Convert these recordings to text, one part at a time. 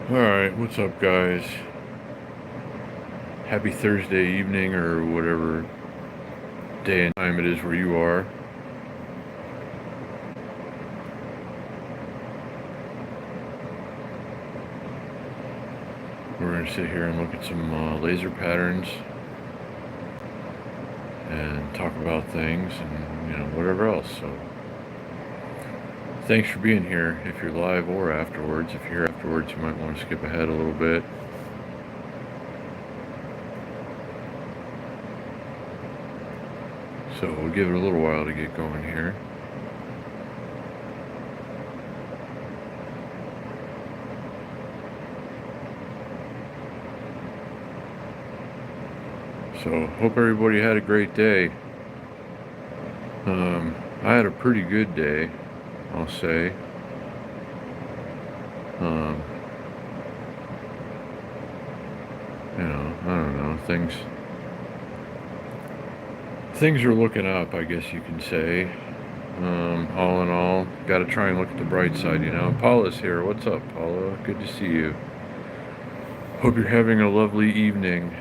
Alright, what's up, guys? Happy Thursday evening, or whatever day and time it is where you are. We're going to sit here and look at some laser patterns and talk about things and, whatever else. So, thanks for being here if you're live or afterwards. If you're here afterwards, you might want to skip ahead a little bit. So, we'll give it a little while to get going here. So, hope everybody had a great day. I had a pretty good day, I'll say. Um, I don't know, things are looking up, I guess you can say. All in all, got to try and look at the bright side, Paula's here. What's up, Paula? Good to see you. Hope you're having a lovely evening.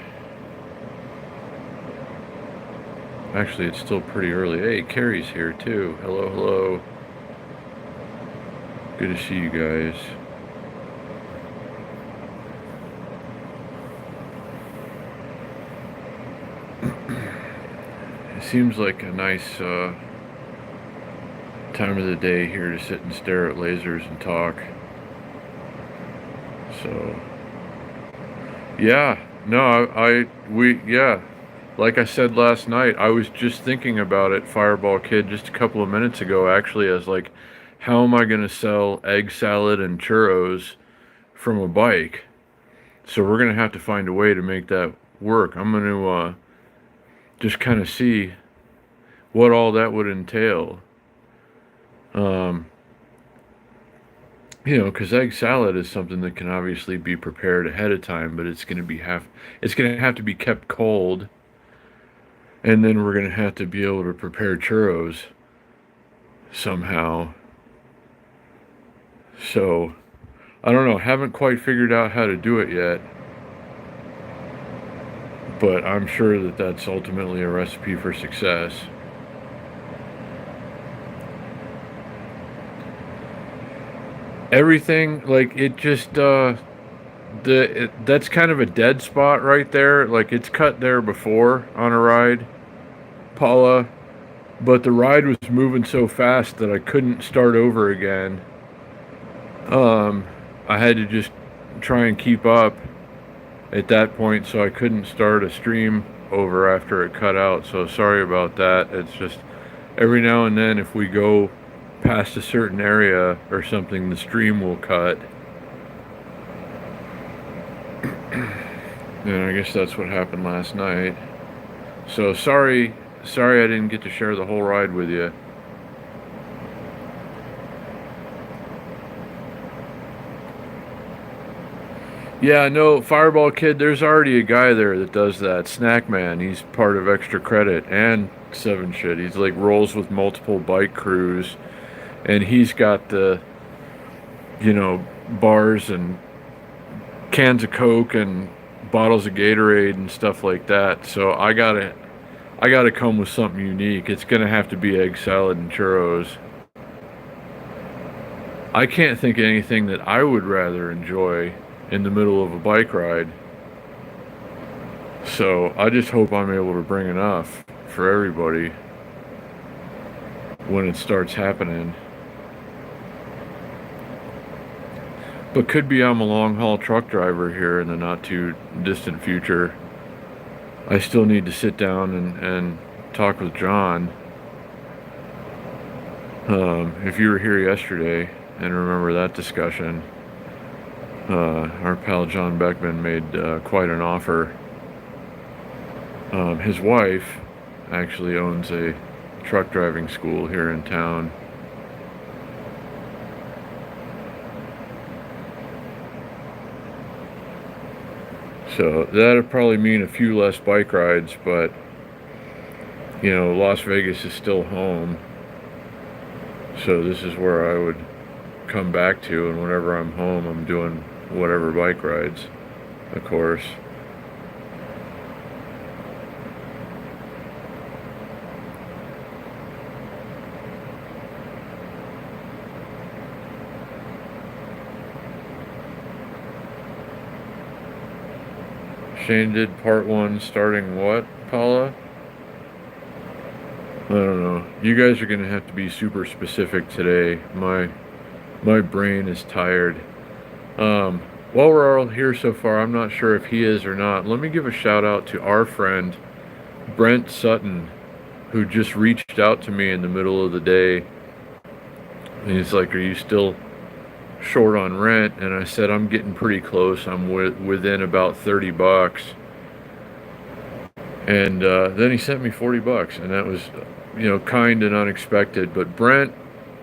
Actually, it's still pretty early. Hey, Carrie's here too. Hello, hello. Good to see you guys. It seems like a nice time of the day here to sit and stare at lasers and talk. So, yeah, no, yeah. Like I said last night, I was just thinking about it, Fireball Kid, just a couple of minutes ago, actually, as like, how am I going to sell egg salad and churros from a bike? So we're going to have to find a way to make that work. I'm going to just kind of see what all that would entail. Because egg salad is something that can obviously be prepared ahead of time, but it's going to have to be kept cold, and then we're going to have to be able to prepare churros somehow. So, I don't know, haven't quite figured out how to do it yet, but I'm sure that that's ultimately a recipe for success. Everything, like, it just that's kind of a dead spot right there. Like, it's cut there before on a ride, Paula, but the ride was moving so fast that I couldn't start over again. I had to just try and keep up at that point, so I couldn't start a stream over after it cut out. So sorry about that. It's just every now and then, if we go past a certain area or something, the stream will cut. And I guess that's what happened last night. So sorry I didn't get to share the whole ride with you. Yeah, no, Fireball Kid, there's already a guy there that does that. Snack Man, he's part of Extra Credit and Seven Shit. He's like rolls with multiple bike crews, and he's got the, bars and cans of Coke and bottles of Gatorade and stuff like that. So I gotta come with something unique. It's gonna have to be egg salad and churros. I can't think of anything that I would rather enjoy in the middle of a bike ride. So I just hope I'm able to bring enough for everybody when it starts happening. But could be I'm a long haul truck driver here in the not too distant future. I still need to sit down and talk with John. If you were here yesterday and remember that discussion, our pal John Beckman made quite an offer. His wife actually owns a truck driving school here in town. So that'd probably mean a few less bike rides, but Las Vegas is still home. So this is where I would come back to, and whenever I'm home, I'm doing whatever bike rides, of course. Shane did part one starting what, Paula? I don't know. You guys are gonna have to be super specific today. My brain is tired. While we're all here so far, I'm not sure if he is or not. Let me give a shout out to our friend Brent Sutton, who just reached out to me in the middle of the day. And he's like, "Are you still short on rent?" And I said, "I'm getting pretty close. I'm within about $30." And then he sent me $40, and that was, kind and unexpected. But Brent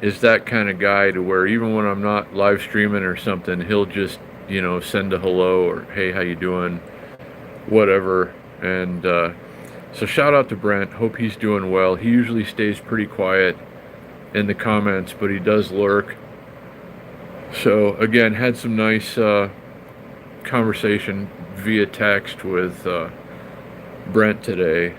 is that kind of guy to where even when I'm not live streaming or something, he'll just, send a hello or hey, how you doing, whatever. And so shout out to Brent. Hope he's doing well. He usually stays pretty quiet in the comments, but he does lurk. So again, had some nice conversation via text with Brent today,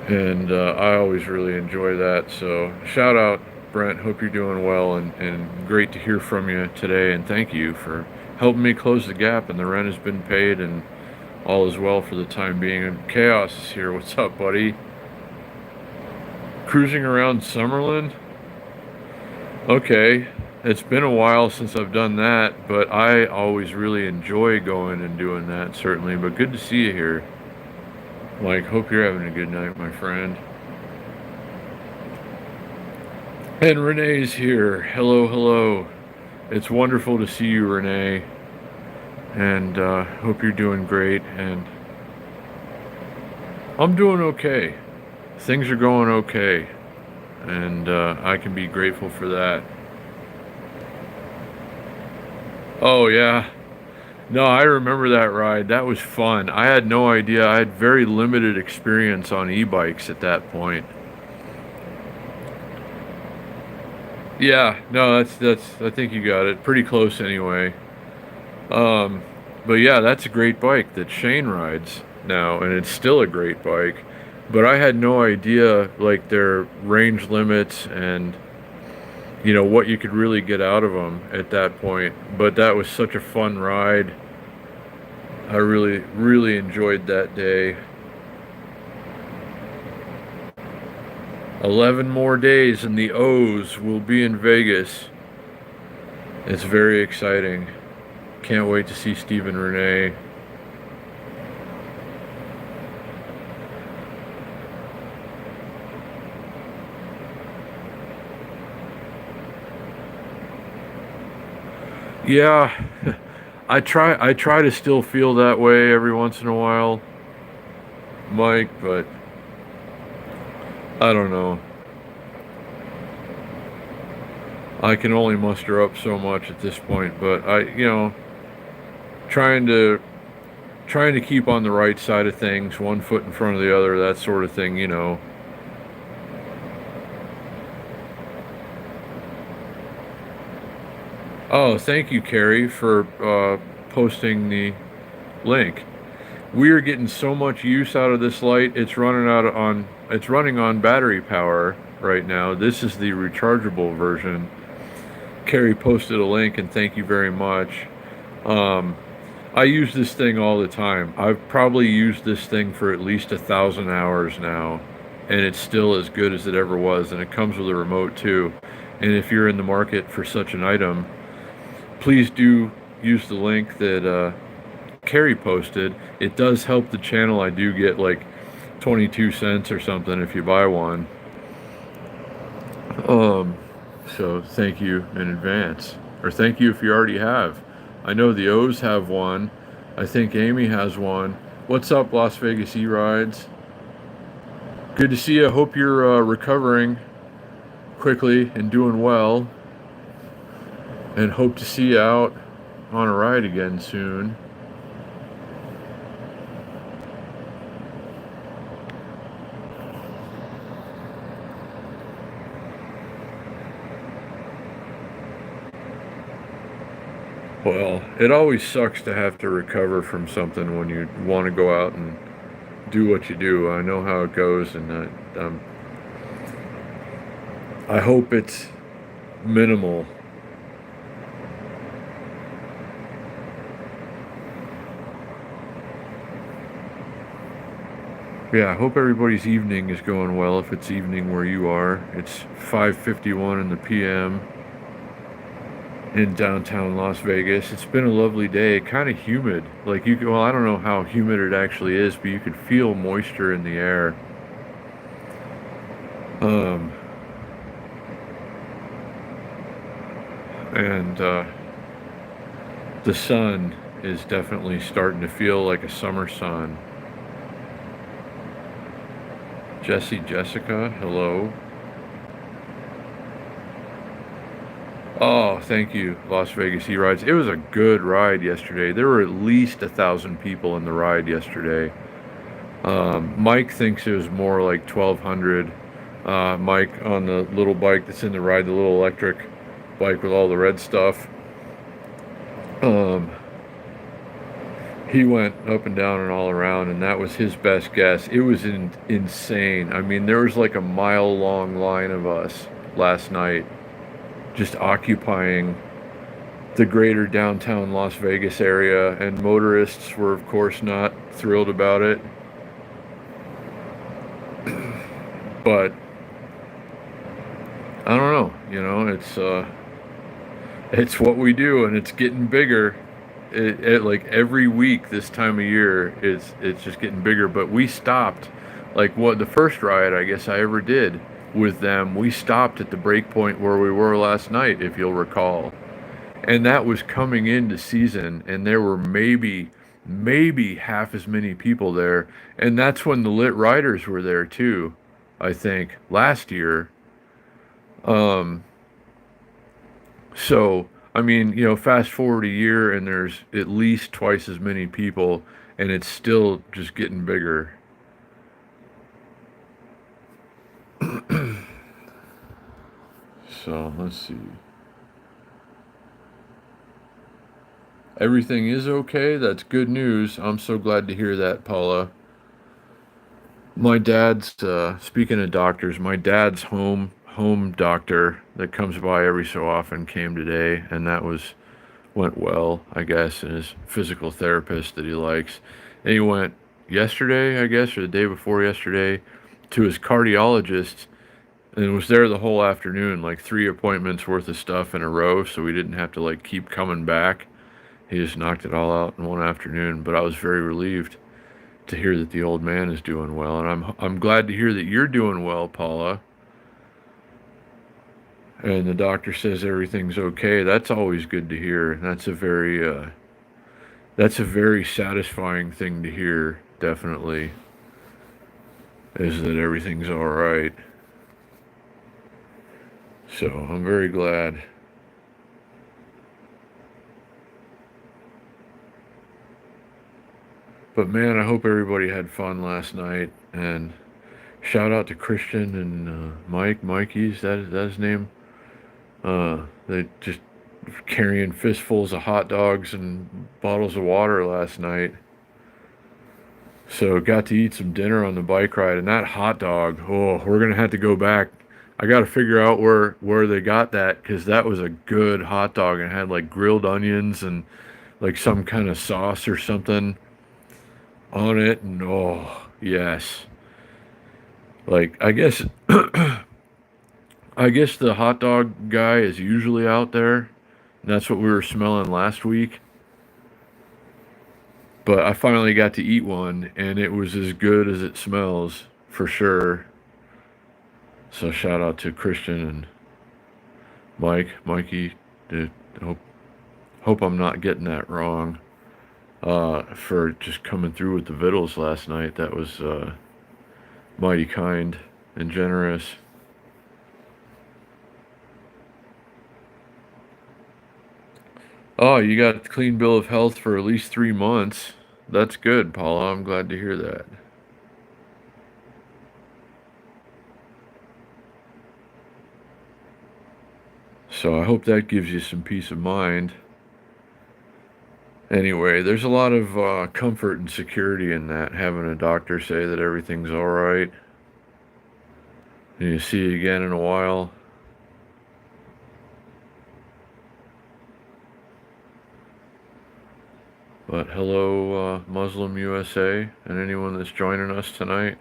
and I always really enjoy that. So shout out, Brent. Hope you're doing well, and great to hear from you today, and thank you for helping me close the gap, and the rent has been paid and all is well for the time being. And Chaos is here. What's up, buddy? Cruising around Summerlin? Okay, it's been a while since I've done that, but I always really enjoy going and doing that, certainly. But good to see you here. Mike, hope you're having a good night, my friend. And Renee's here. Hello, hello. It's wonderful to see you, Renee. And hope you're doing great. And I'm doing okay. Things are going okay. And I can be grateful for that. Oh, yeah. No, I remember that ride. That was fun. I had no idea. I had very limited experience on e-bikes at that point. Yeah, no, that's I think you got it. Pretty close anyway. But yeah, that's a great bike that Shane rides now, and it's still a great bike. But I had no idea like their range limits and what you could really get out of them at that point. But that was such a fun ride. I really, really enjoyed that day. 11 more days and the O's will be in Vegas. It's very exciting. Can't wait to see Steve and Renee. Yeah, I try to still feel that way every once in a while, Mike, but I don't know. I can only muster up so much at this point, but trying to keep on the right side of things, one foot in front of the other, that sort of thing. Oh, thank you, Carrie, for posting the link. We are getting so much use out of this light. It's running on battery power right now. This is the rechargeable version. Carrie posted a link, and thank you very much. I use this thing all the time. I've probably used this thing for at least 1,000 hours now, and it's still as good as it ever was, and it comes with a remote too. And if you're in the market for such an item, please do use the link that Carrie posted. It does help the channel. I do get like 22 cents or something if you buy one. So thank you in advance. Or thank you if you already have. I know the O's have one. I think Amy has one. What's up, Las Vegas E-Rides? Good to see you. Hope you're recovering quickly and doing well. And hope to see you out on a ride again soon. Well, it always sucks to have to recover from something when you want to go out and do what you do. I know how it goes, and I hope it's minimal. Yeah, I hope everybody's evening is going well. If it's evening where you are, it's 5:51 in the p.m. in downtown Las Vegas. It's been a lovely day, kind of humid. Well, I don't know how humid it actually is, but you could feel moisture in the air. Um, and the sun is definitely starting to feel like a summer sun. Jessica, hello. Oh, thank you, Las Vegas E-Rides. It was a good ride yesterday. There were at least 1,000 people in the ride yesterday. Mike thinks it was more like 1,200. Mike on the little bike that's in the ride, the little electric bike with all the red stuff. Um, he went up and down and all around, and that was his best guess. It was insane. I mean, there was like a mile-long line of us last night just occupying the greater downtown Las Vegas area, and motorists were, of course, not thrilled about it. But I don't know. It's what we do, and it's getting bigger. Like every week this time of year, it's just getting bigger. But we stopped, like what the first ride I guess I ever did with them. We stopped at the break point where we were last night, if you'll recall, and that was coming into season, and there were maybe half as many people there, and that's when the lit riders were there too. I think last year. Um, So, I mean, fast forward a year and there's at least twice as many people, and it's still just getting bigger. So, let's see. Everything is okay. That's good news. I'm so glad to hear that, Paula. My dad's speaking of doctors, my dad's home doctor that comes by every so often came today, and that went well, I guess, and his physical therapist that he likes. And he went yesterday, I guess, or the day before yesterday, to his cardiologist and was there the whole afternoon, like 3 appointments worth of stuff in a row, so we didn't have to like keep coming back. He just knocked it all out in one afternoon, but I was very relieved to hear that the old man is doing well, and I'm glad to hear that you're doing well, Paula. And the doctor says everything's okay. That's always good to hear. That's a very satisfying thing to hear, definitely, is that everything's all right. So I'm very glad. But man, I hope everybody had fun last night. And shout out to Christian and Mikey's, that his name? They just carrying fistfuls of hot dogs and bottles of water last night. So got to eat some dinner on the bike ride, and that hot dog. Oh, we're gonna have to go back. I got to figure out where they got that because that was a good hot dog and it had like grilled onions and like some kind of sauce or something on it. And oh yes, like I guess the hot dog guy is usually out there. And that's what we were smelling last week. But I finally got to eat one, and it was as good as it smells for sure. So shout out to Christian and Mikey. Dude, hope I'm not getting that wrong. For just coming through with the vittles last night. That was mighty kind and generous. Oh, you got a clean bill of health for at least 3 months. That's good, Paula. I'm glad to hear that. So I hope that gives you some peace of mind. Anyway, there's a lot of comfort and security in that, having a doctor say that everything's all right, and you see you again in a while. But hello, Muslim USA, and anyone that's joining us tonight.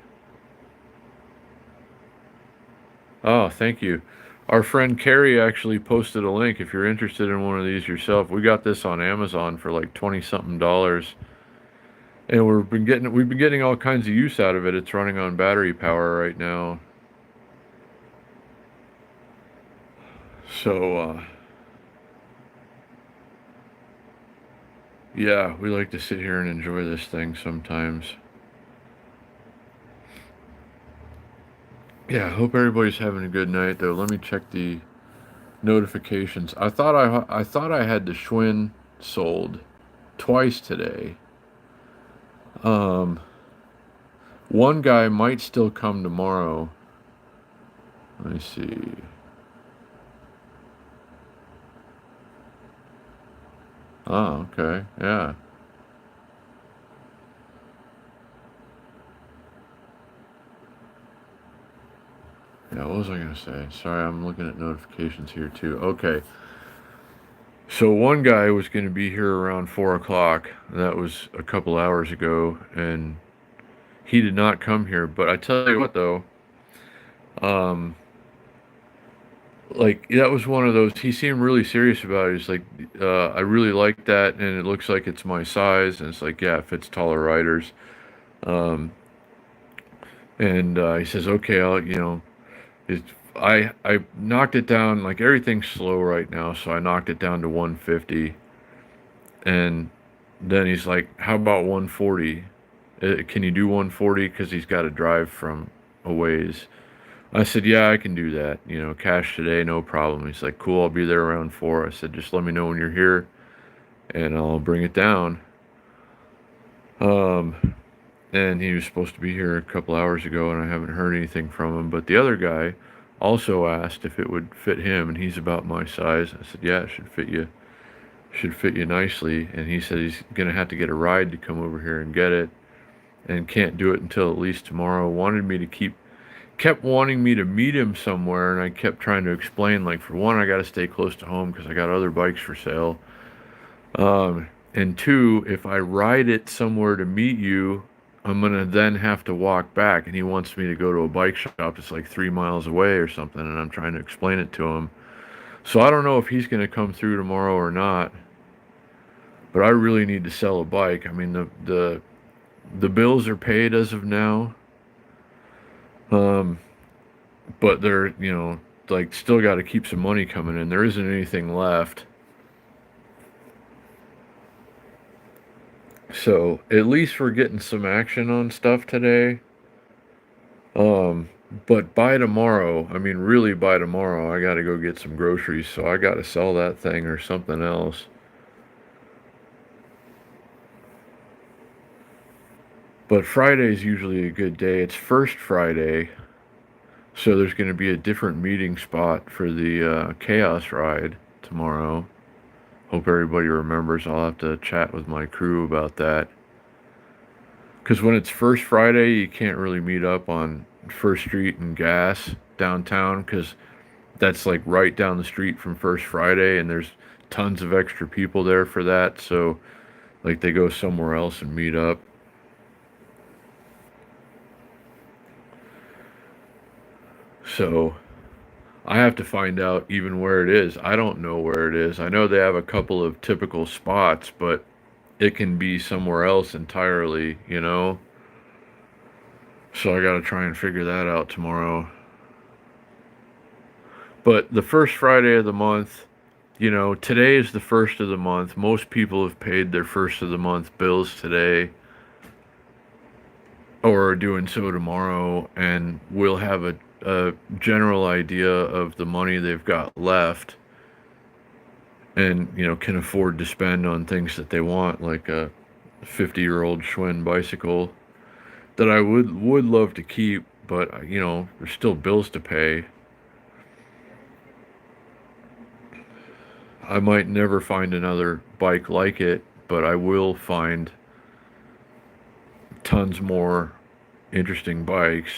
Oh, thank you. Our friend Carrie actually posted a link if you're interested in one of these yourself. We got this on Amazon for like 20 something dollars. And we've been getting all kinds of use out of it. It's running on battery power right now. So yeah, we like to sit here and enjoy this thing sometimes. Yeah, hope everybody's having a good night though. Let me check the notifications. I thought I had the Schwinn sold twice today. Um, One guy might still come tomorrow. Let me see. Oh, okay. Yeah. Yeah, what was I gonna say? Sorry, I'm looking at notifications here too. Okay. So one guy was gonna be here around 4 o'clock. That was a couple hours ago, and he did not come here. But I tell you what though, um, like that was one of those. He seemed really serious about it. He's like, I really like that, and it looks like it's my size, and it's like, yeah, it fits taller riders. Um, and he says, okay, it's I knocked it down. Like everything's slow right now, so I knocked it down to 150, and then he's like, how about 140? Can you do 140? Because he's got to drive from a ways. I said, yeah, I can do that. Cash today, no problem. He's like, cool, I'll be there around 4. I said, just let me know when you're here, and I'll bring it down. Um, and he was supposed to be here a couple hours ago, and I haven't heard anything from him. But the other guy also asked if it would fit him, and he's about my size. I said, yeah, it should fit you nicely. And he said he's gonna have to get a ride to come over here and get it, and can't do it until at least tomorrow. Kept wanting me to meet him somewhere, and I kept trying to explain, like, for one, I got to stay close to home because I got other bikes for sale. And two, if I ride it somewhere to meet you, I'm gonna then have to walk back, and he wants me to go to a bike shop that's like 3 miles away or something, and I'm trying to explain it to him. So I don't know if he's gonna come through tomorrow or not, but I really need to sell a bike. I mean, the bills are paid as of now, um, but they're like still got to keep some money coming in. There isn't anything left. So at least we're getting some action on stuff today. Um, but by tomorrow, I mean, really by tomorrow, I got to go get some groceries. So I got to sell that thing or something else. But Friday's usually a good day. It's First Friday. So there's going to be a different meeting spot for the Chaos Ride tomorrow. Hope everybody remembers. I'll have to chat with my crew about that. Because when it's First Friday, you can't really meet up on First Street and Gas downtown because that's like right down the street from First Friday, and there's tons of extra people there for that. So, like, they go somewhere else and meet up. So, I have to find out even where it is. I don't know where it is. I know they have a couple of typical spots, but it can be somewhere else entirely. So I got to try and figure that out tomorrow. But the first Friday of the month, today is the first of the month. Most people have paid their first of the month bills today or are doing so tomorrow, and will have a general idea of the money they've got left, and can afford to spend on things that they want, like a 50-year-old Schwinn bicycle that I would love to keep, but there's still bills to pay. I might never find another bike like it, but I will find tons more interesting bikes.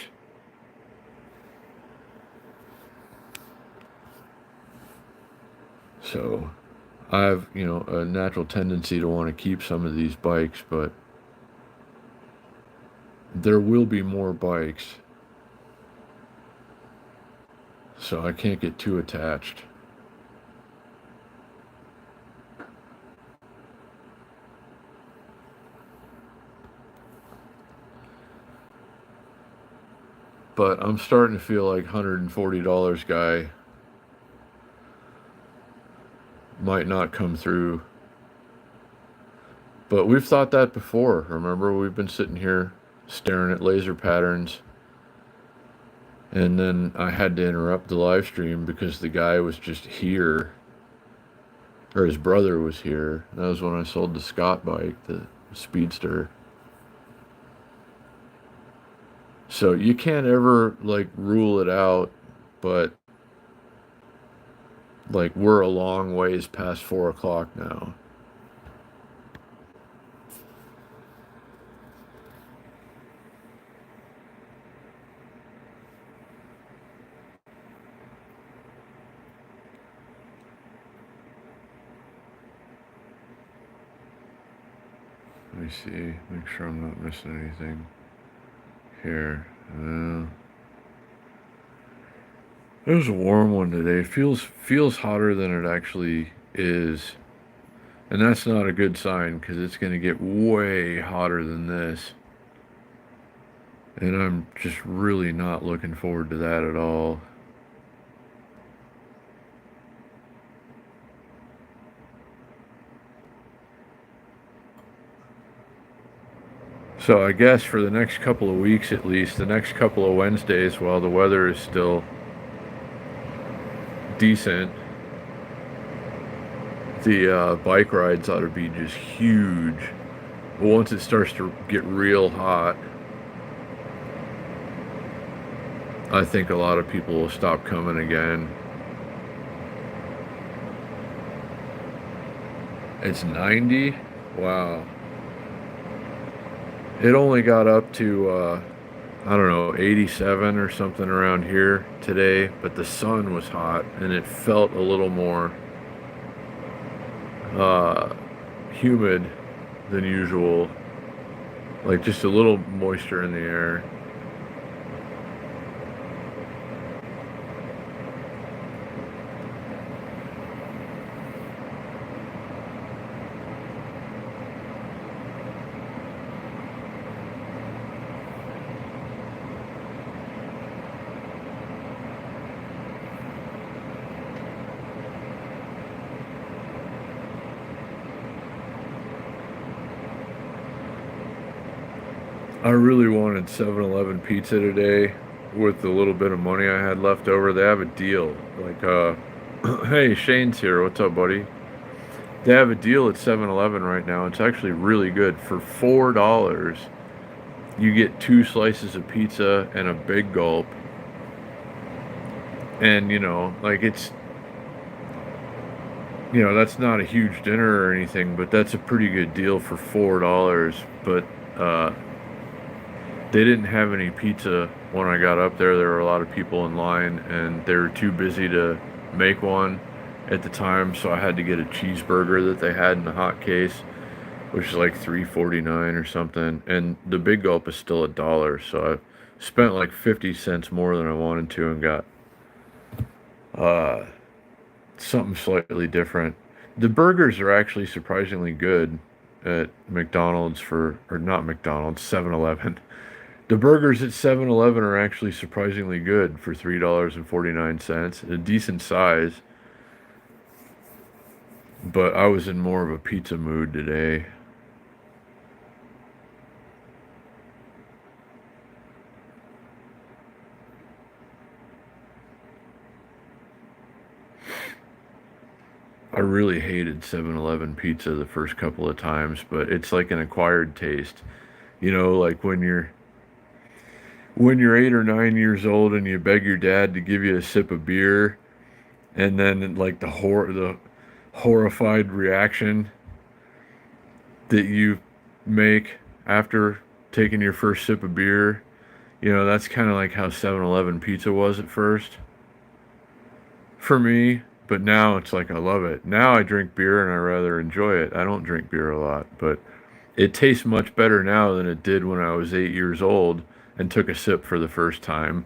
So I have, a natural tendency to want to keep some of these bikes, but there will be more bikes. So I can't get too attached. But I'm starting to feel like $140 guy might not come through. But we've thought that before. Remember, we've been sitting here staring at laser patterns, and then I had to interrupt the live stream because the guy was just here, or his brother was here. That was when I sold the Scott bike, the Speedster. So you can't ever like rule it out, but like we're a long ways past 4 o'clock now. Let me see, make sure I'm not missing anything here. It was a warm one today. It feels hotter than it actually is. And that's not a good sign because it's going to get way hotter than this. And I'm just really not looking forward to that at all. So I guess for the next couple of weeks at least, the next couple of Wednesdays while the weather is still decent, the bike rides ought to be just huge. But once it starts to get real hot, I think a lot of people will stop coming again. It's 90? Wow. It only got up to, I don't know, 87 or something around here today, but the sun was hot and it felt a little more humid than usual. Like just a little moisture in the air. I really wanted 7-Eleven pizza today with the little bit of money I had left over. They have a deal. Like, hey, Shane's here. What's up, buddy? They have a deal at 7-Eleven right now. It's actually really good. For $4, you get 2 slices of pizza and a big gulp. And, like it's, that's not a huge dinner or anything, but that's a pretty good deal for $4. But, they didn't have any pizza when I got up there. There were a lot of people in line, and they were too busy to make one at the time, so I had to get a cheeseburger that they had in the hot case, which is like $3.49 or something. And the big gulp is still $1, so I spent like 50 cents more than I wanted to and got something slightly different. The burgers are actually surprisingly good at McDonald's or not McDonald's, 7-Eleven. The burgers at 7-Eleven are actually surprisingly good for $3.49, a decent size. But I was in more of a pizza mood today. I really hated 7-Eleven pizza the first couple of times, but it's like an acquired taste. Like when you're 8 or 9 years old and you beg your dad to give you a sip of beer, and then like the horrified reaction that you make after taking your first sip of beer. You know, that's kind of like how 7-Eleven pizza was at first for me, but now it's like I love it. Now I drink beer and I rather enjoy it. I don't drink beer a lot, but it tastes much better now than it did when I was 8 years old and took a sip for the first time.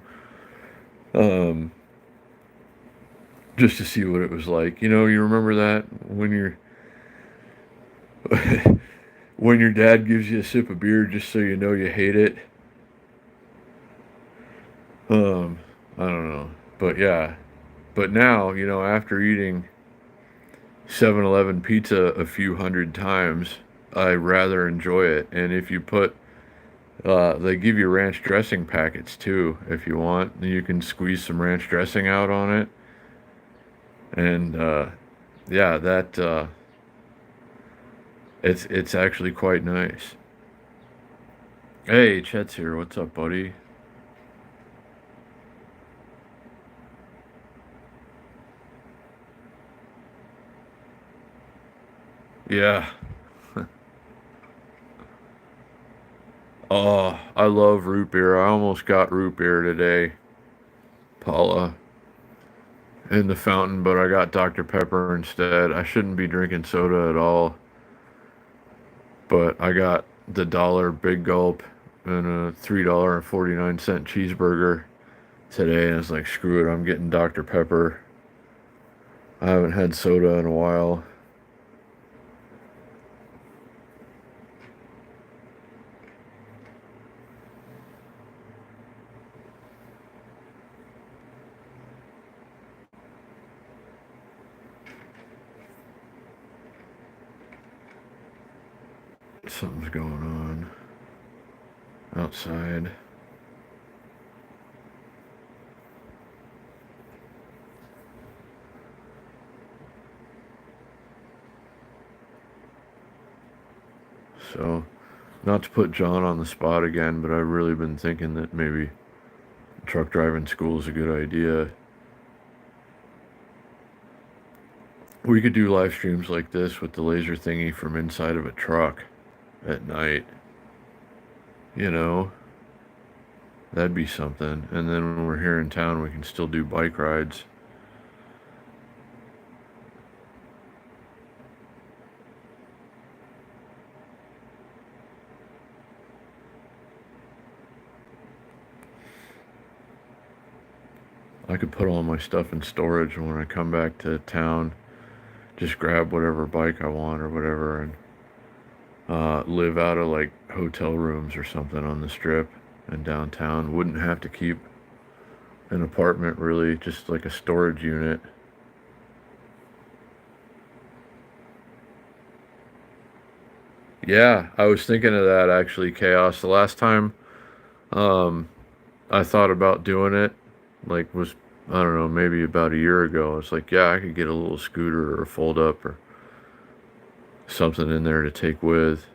Um, just to see what it was like. You know, you remember that when you're when your dad gives you a sip of beer just so you know you hate it. Um, I don't know, but yeah. But now, you know, after eating 7-Eleven pizza a few hundred times, I rather enjoy it. And if you put, they give you ranch dressing packets too, if you want. You can squeeze some ranch dressing out on it. And yeah, that it's actually quite nice. Hey, Chet's here. What's up, buddy? Yeah. Oh, I love root beer. I almost got root beer today, Paula, in the fountain, but I got Dr. Pepper instead. I shouldn't be drinking soda at all, but I got the dollar big gulp and a $3.49 cheeseburger today, and it's like, screw it, I'm getting Dr. Pepper. I haven't had soda in a while. Something's going on outside. So, not to put John on the spot again, but I've really been thinking that maybe truck driving school is a good idea. We could do live streams like this with the laser thingy from inside of a truck at night. You know, that'd be something. And then when we're here in town, we can still do bike rides. I could put all my stuff in storage, and when I come back to town, just grab whatever bike I want or whatever, and live out of like hotel rooms or something on the strip and downtown. Wouldn't have to keep an apartment really, just like a storage unit. Yeah, I was thinking of that actually, Chaos. The last time um, I thought about doing it, like was I don't know, maybe about a year ago. It's like, yeah, I could get a little scooter or a fold up or something in there to take with.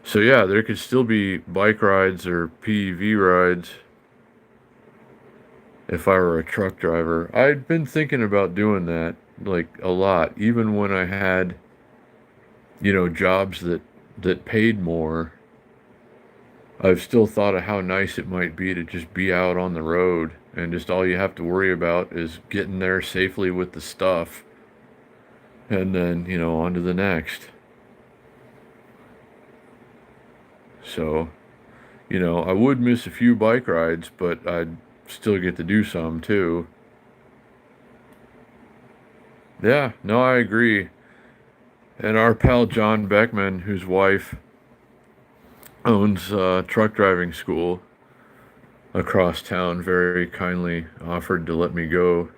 So yeah, there could still be bike rides or PEV rides if I were a truck driver. I'd been thinking about doing that like a lot, even when I had, you know, jobs that paid more. I've still thought of how nice it might be to just be out on the road and just all you have to worry about is getting there safely with the stuff and then, you know, on to the next. So, you know, I would miss a few bike rides, but I'd still get to do some too. Yeah, no, I agree. And our pal John Beckman, whose wife owns a truck driving school across town, very kindly offered to let me go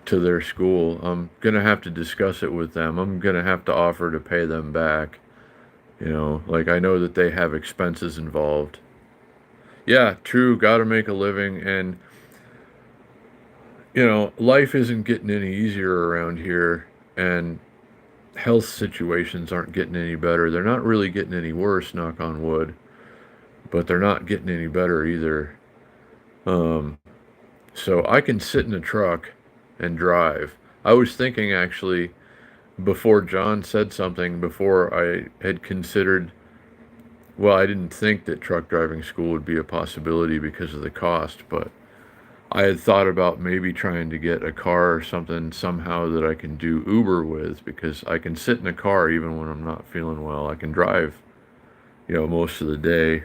to their school. I'm gonna have to discuss it with them. I'm gonna have to offer to pay them back. You know, like I know that they have expenses involved. Yeah, true, gotta make a living. And, you know, life isn't getting any easier around here. And health situations aren't getting any better. They're not really getting any worse, knock on wood, but they're not getting any better either. Um, so I can sit in a truck and drive. I was thinking actually before John said something, before I had considered, well, I didn't think that truck driving school would be a possibility because of the cost, but I had thought about maybe trying to get a car or something somehow that I can do Uber with, because I can sit in a car even when I'm not feeling well. I can drive, most of the day.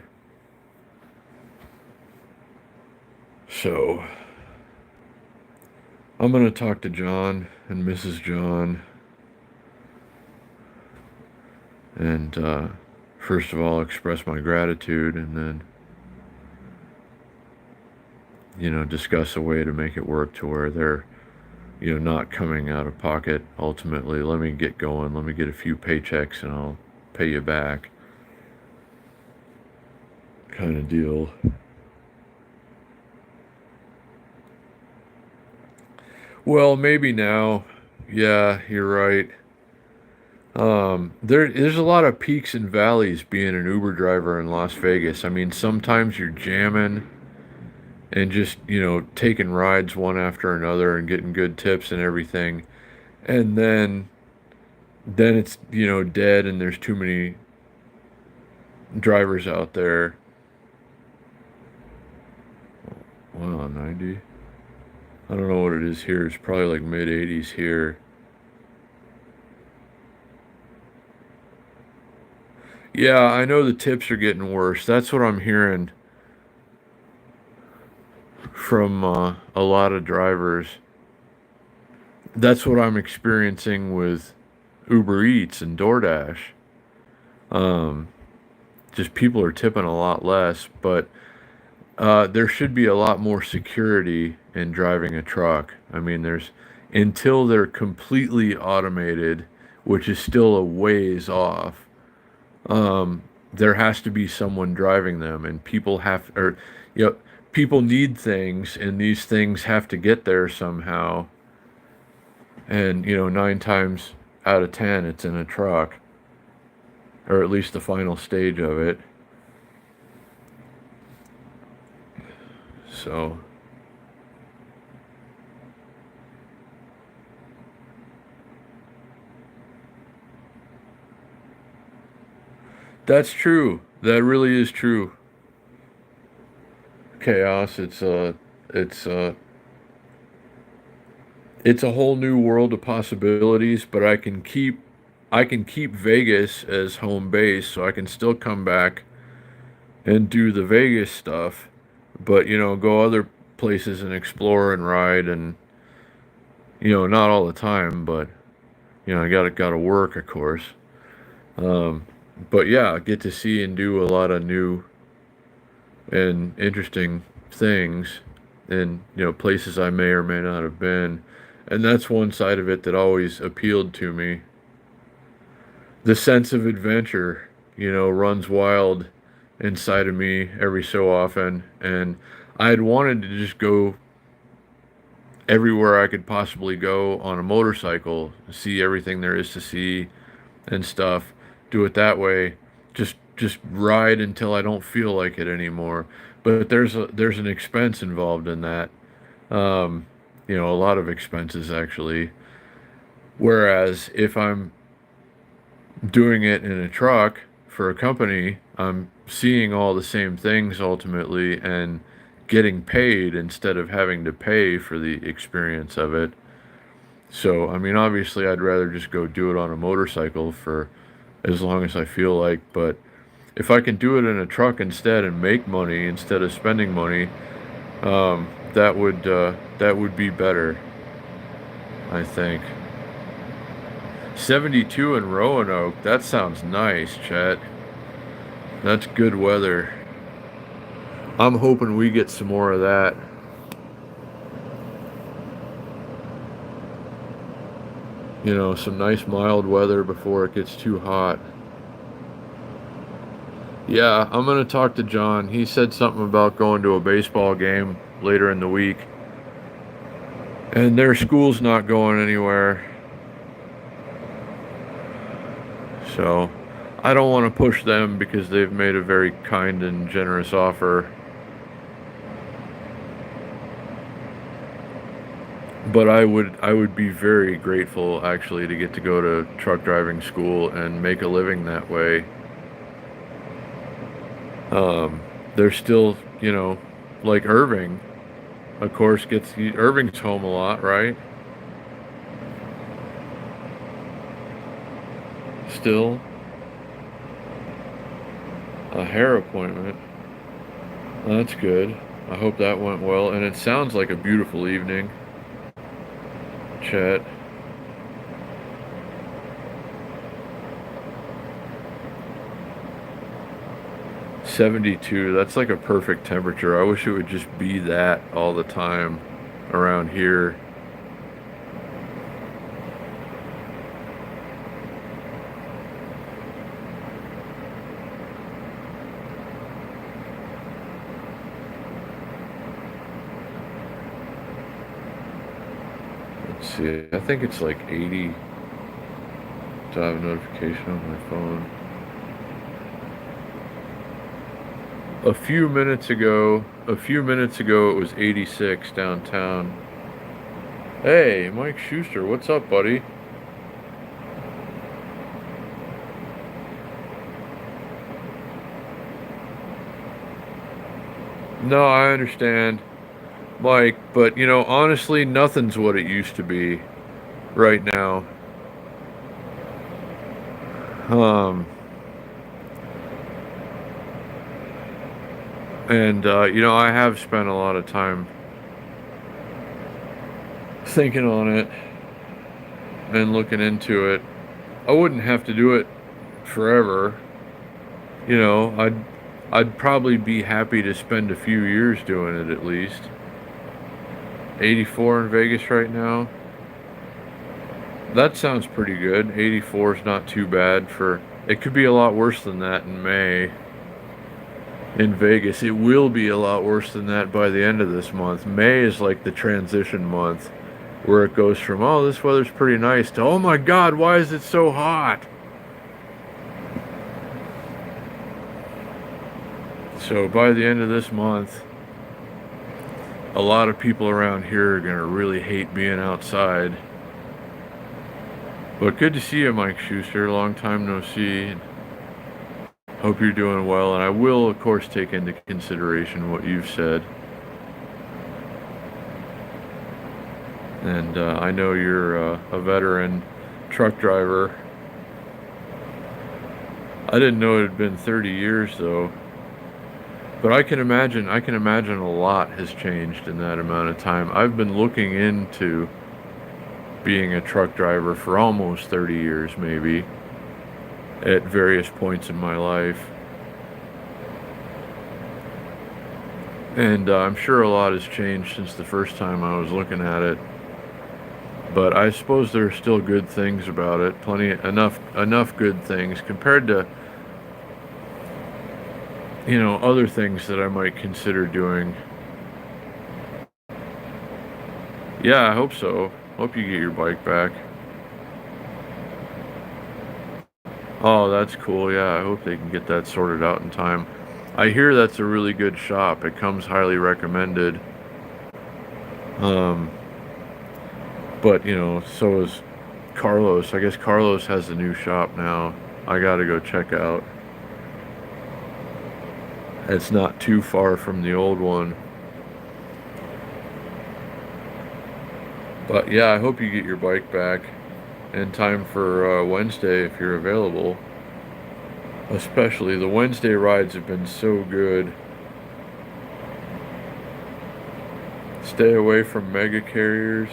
So I'm going to talk to John and Mrs. John and, first of all, express my gratitude, and then, discuss a way to make it work to where they're, not coming out of pocket ultimately. Let me get going. Let me get a few paychecks and I'll pay you back, kind of deal. Well, maybe now. Yeah, you're right. There's a lot of peaks and valleys being an Uber driver in Las Vegas. I mean, sometimes you're jamming and just, taking rides one after another and getting good tips and everything. And then it's, dead and there's too many drivers out there. Wow, 90. I don't know what it is here. It's probably like mid 80s here. Yeah, I know the tips are getting worse. That's what I'm hearing from a lot of drivers. That's what I'm experiencing with Uber Eats and DoorDash. Um, just people are tipping a lot less, but there should be a lot more security in driving a truck. I mean, until they're completely automated, which is still a ways off. There has to be someone driving them, and you know, people need things, and these things have to get there somehow. And 9 times out of 10, it's in a truck, or at least the final stage of it. So that's true. That really is true. Chaos. It's a it's a whole new world of possibilities. But I can keep Vegas as home base, so I can still come back and do the Vegas stuff, but go other places and explore and ride, and not all the time, but I gotta work, of course. Um, but yeah, get to see and do a lot of new and interesting things in places I may or may not have been, and that's one side of it that always appealed to me. The sense of adventure, runs wild inside of me every so often, and I had wanted to just go everywhere I could possibly go on a motorcycle, see everything there is to see and stuff. Do it that way. Just ride until I don't feel like it anymore. But there's an expense involved in that. Um, a lot of expenses actually. Whereas if I'm doing it in a truck for a company, I'm seeing all the same things ultimately and getting paid instead of having to pay for the experience of it. So, I mean, obviously, I'd rather just go do it on a motorcycle for as long as I feel like, but if I can do it in a truck instead and make money instead of spending money, that would be better, I think. 72 in Roanoke. That sounds nice, Chet. That's good weather. I'm hoping we get some more of that. Some nice mild weather before it gets too hot. Yeah, I'm going to talk to John. He said something about going to a baseball game later in the week. And their school's not going anywhere. So I don't want to push them because they've made a very kind and generous offer. But I would be very grateful actually to get to go to truck driving school and make a living that way. There's still, like Irving, of course, Irving's home a lot, right? Still a hair appointment. That's good. I hope that went well, and it sounds like a beautiful evening. Chat. 72, that's like a perfect temperature. I wish it would just be that all the time around here. Let's see, I think it's like 80 to have a notification on my phone. A few minutes ago it was 86 downtown. Hey, Mike Schuster, what's up, buddy? No, I understand, Mike, but honestly, nothing's what it used to be right now. Um, and I have spent a lot of time thinking on it and looking into it. I wouldn't have to do it forever. I'd probably be happy to spend a few years doing it at least. 84 in Vegas right now. That sounds pretty good. 84 is not too bad for. It could be a lot worse than that in May. In Vegas, it will be a lot worse than that by the end of this month. May is like the transition month where it goes from, oh, this weather's pretty nice, to, oh my God, why is it so hot? So by the end of this month, a lot of people around here are going to really hate being outside. But good to see you, Mike Schuster. Long time no see. Hope you're doing well, and I will, of course, take into consideration what you've said. And I know you're a veteran truck driver. I didn't know it had been 30 years, though. But I can imagine a lot has changed in that amount of time. I've been looking into being a truck driver for almost 30 years, maybe, at various points in my life. And I'm sure a lot has changed since the first time I was looking at it. But I suppose there are still good things about it. Enough good things compared to other things that I might consider doing. Yeah, I hope so. Hope you get your bike back. Oh, that's cool. Yeah, I hope they can get that sorted out in time. I hear that's a really good shop. It comes highly recommended. But so is Carlos. I guess Carlos has a new shop now. I gotta go check out. It's not too far from the old one. But yeah, I hope you get your bike back in time for Wednesday if you're available. Especially the Wednesday rides have been so good. Stay away from mega carriers.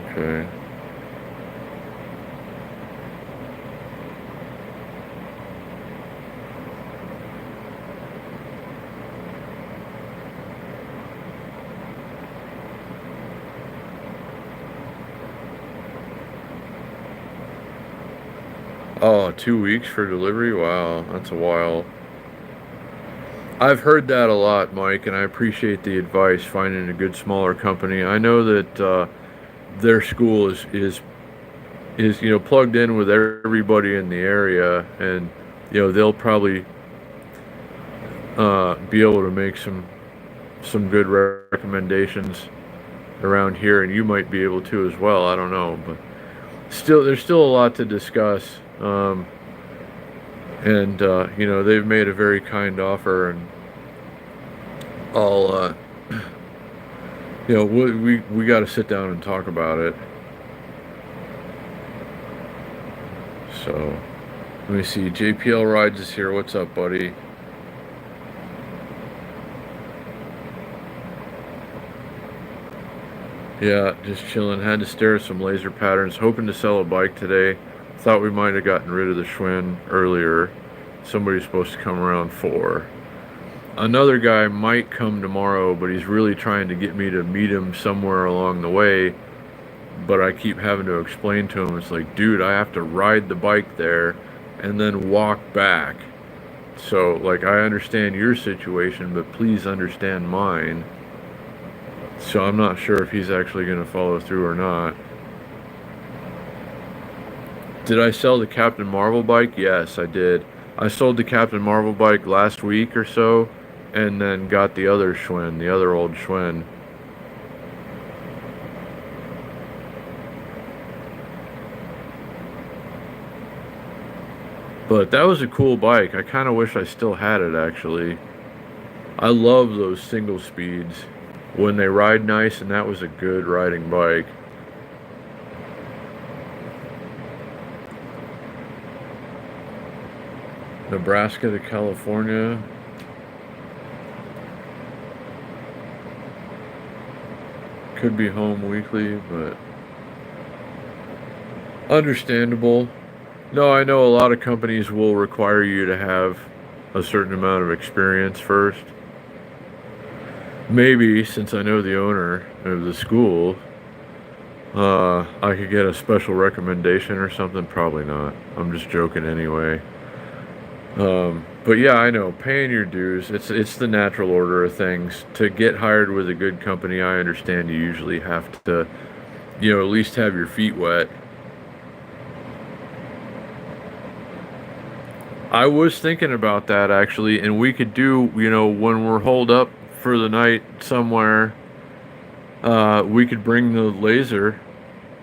Okay. Oh, 2 weeks for delivery? Wow, that's a while. I've heard that a lot, Mike, and I appreciate the advice, finding a good smaller company. I know that their school is plugged in with everybody in the area, and they'll probably be able to make some good recommendations around here, and you might be able to as well. I don't know, but still, there's still a lot to discuss. And you know, they've made a very kind offer, and I'll you know, we got to sit down and talk about it. So let me see. JPL Rides is here. What's up, buddy? Yeah, just chilling. Had to stare at some laser patterns. Hoping to sell a bike today. Thought we might have gotten rid of the Schwinn earlier. Somebody's supposed to come around 4. Another guy might come tomorrow, but he's really trying to get me to meet him somewhere along the way. But I keep having to explain to him, it's like, dude, I have to ride the bike there and then walk back. So, like, I understand your situation, but please understand mine. So I'm not sure if he's actually going to follow through or not. Did I sell the Captain Marvel bike? Yes, I did. I sold the Captain Marvel bike last week or so, and then got the other Schwinn, the other old Schwinn. But that was a cool bike. I kind of wish I still had it, actually. I love those single speeds when they ride nice, and that was a good riding bike. Nebraska to California. Could be home weekly, but understandable. No, I know a lot of companies will require you to have a certain amount of experience first. Maybe, since I know the owner of the school, I could get a special recommendation or something. Probably not. I'm just joking anyway. But yeah, I know, paying your dues, it's the natural order of things. To get hired with a good company, I understand you usually have to, you know, at least have your feet wet. I was thinking about that actually, and we could do, you know, when we're holed up for the night somewhere, we could bring the laser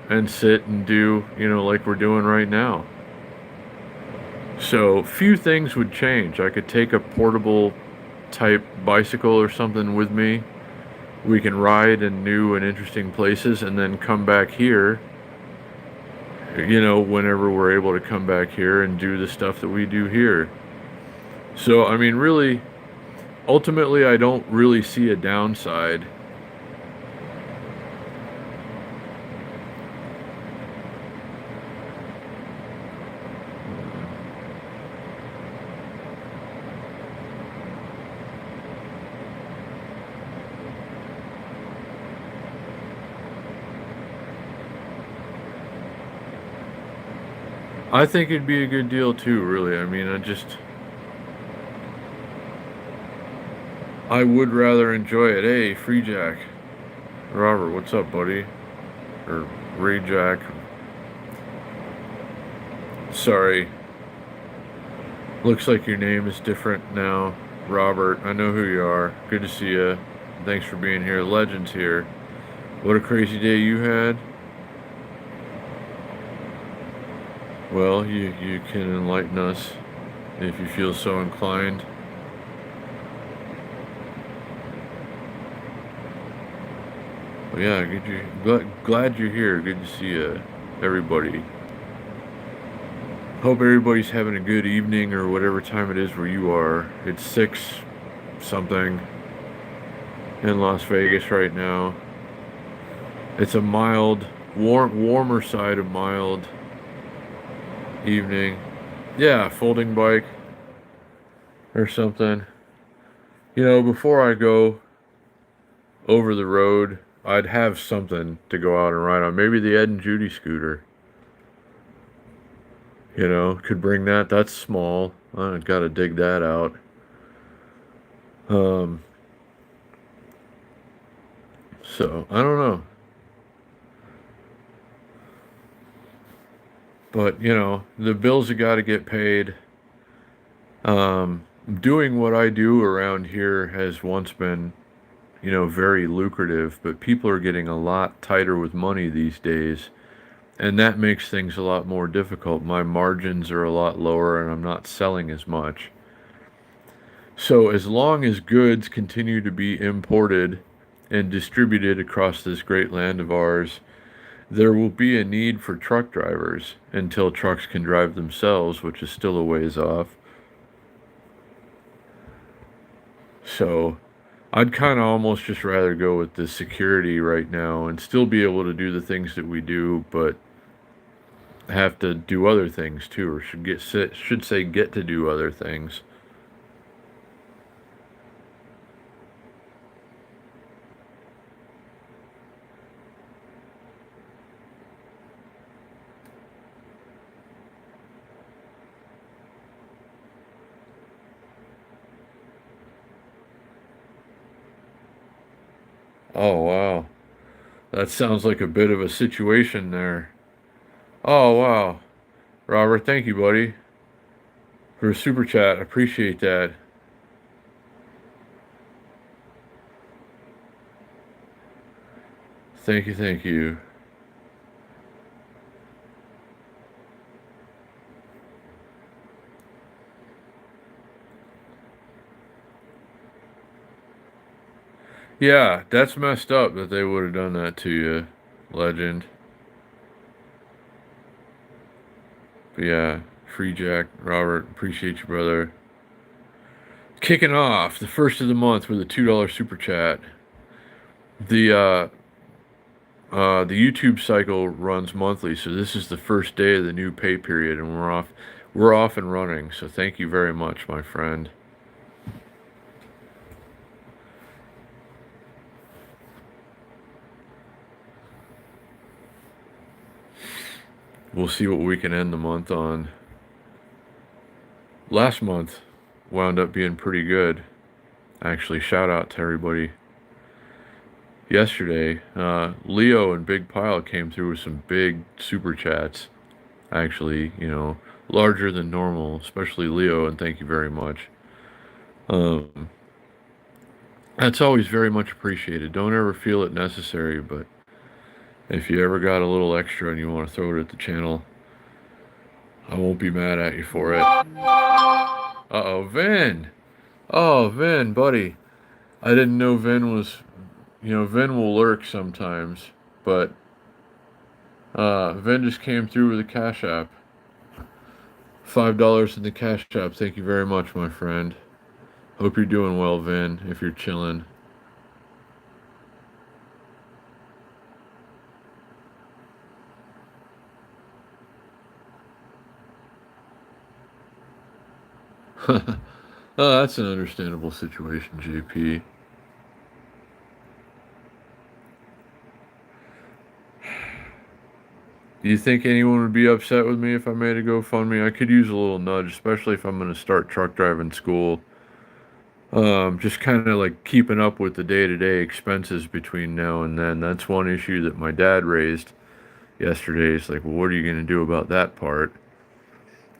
and sit and do, you know, like we're doing right now. So few things would change. I could take a portable type bicycle or something with me. We can ride in new and interesting places and then come back here, you know, whenever we're able to come back here and do the stuff that we do here. So, I mean, really, ultimately, I don't really see a downside. I think it'd be a good deal too, really. I mean, I would rather enjoy it. Hey, Free Jack. Robert, what's up, buddy? Or Ray Jack. Sorry. Looks like your name is different now. Robert, I know who you are. Good to see you. Thanks for being here. Legends here. What a crazy day you had. Well, you can enlighten us if you feel so inclined. Well, yeah, glad you're here. Good to see you, everybody. Hope everybody's having a good evening or whatever time it is where you are. It's 6 something in Las Vegas right now. It's a mild, warmer side of mild evening. Yeah, folding bike or something. You know, before I go over the road, I'd have something to go out and ride on. Maybe the Ed and Judy scooter. You know, could bring that. That's small. I gotta dig that out. So I don't know. But, you know, the bills have got to get paid. Doing what I do around here has once been very lucrative, but people are getting a lot tighter with money these days, and that makes things a lot more difficult. My margins are a lot lower, and I'm not selling as much. So, as long as goods continue to be imported and distributed across this great land of ours, there will be a need for truck drivers until trucks can drive themselves, which is still a ways off. So, I'd kind of almost just rather go with the security right now and still be able to do the things that we do, but have to do other things too, or should say get to do other things. Oh wow, that sounds like a bit of a situation there. Oh wow, Robert, thank you, buddy, for a super chat. Appreciate that. Thank you, thank you. Yeah, that's messed up that they would have done that to you, legend. But yeah, free Jack, Robert, appreciate you, brother. Kicking off the first of the month with a $2 super chat. The the YouTube cycle runs monthly, so this is the first day of the new pay period, and we're off and running. So thank you very much, my friend. We'll see what we can end the month on. Last month wound up being pretty good. Actually, shout out to everybody. Yesterday, Leo and Big Pile came through with some big super chats. Actually, larger than normal, especially Leo, and thank you very much. Um, that's always very much appreciated. Don't ever feel it necessary, but if you ever got a little extra and you want to throw it at the channel, I won't be mad at you for it. Uh-oh, Vin! Oh, Vin, buddy. I didn't know Vin was... Vin will lurk sometimes, but Vin just came through with a Cash App. $5 in the Cash App. Thank you very much, my friend. Hope you're doing well, Vin, if you're chilling. Oh, that's an understandable situation, JP. Do you think anyone would be upset with me if I made a GoFundMe? I could use a little nudge, especially if I'm going to start truck driving school. Just kind of like keeping up with the day-to-day expenses between now and then. That's one issue that my dad raised yesterday. It's like, well, what are you going to do about that part?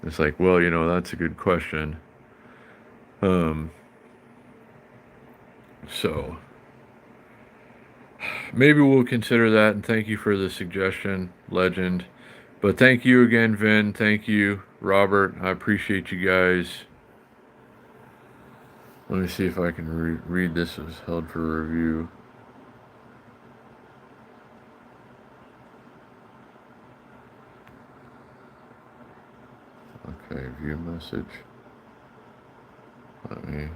It's like, well, that's a good question. Um, so maybe we'll consider that, and thank you for the suggestion, legend. But thank you again, Vin. Thank you, Robert. I appreciate you guys. Let me see if I can read this as held for review. Okay, view message. Let me...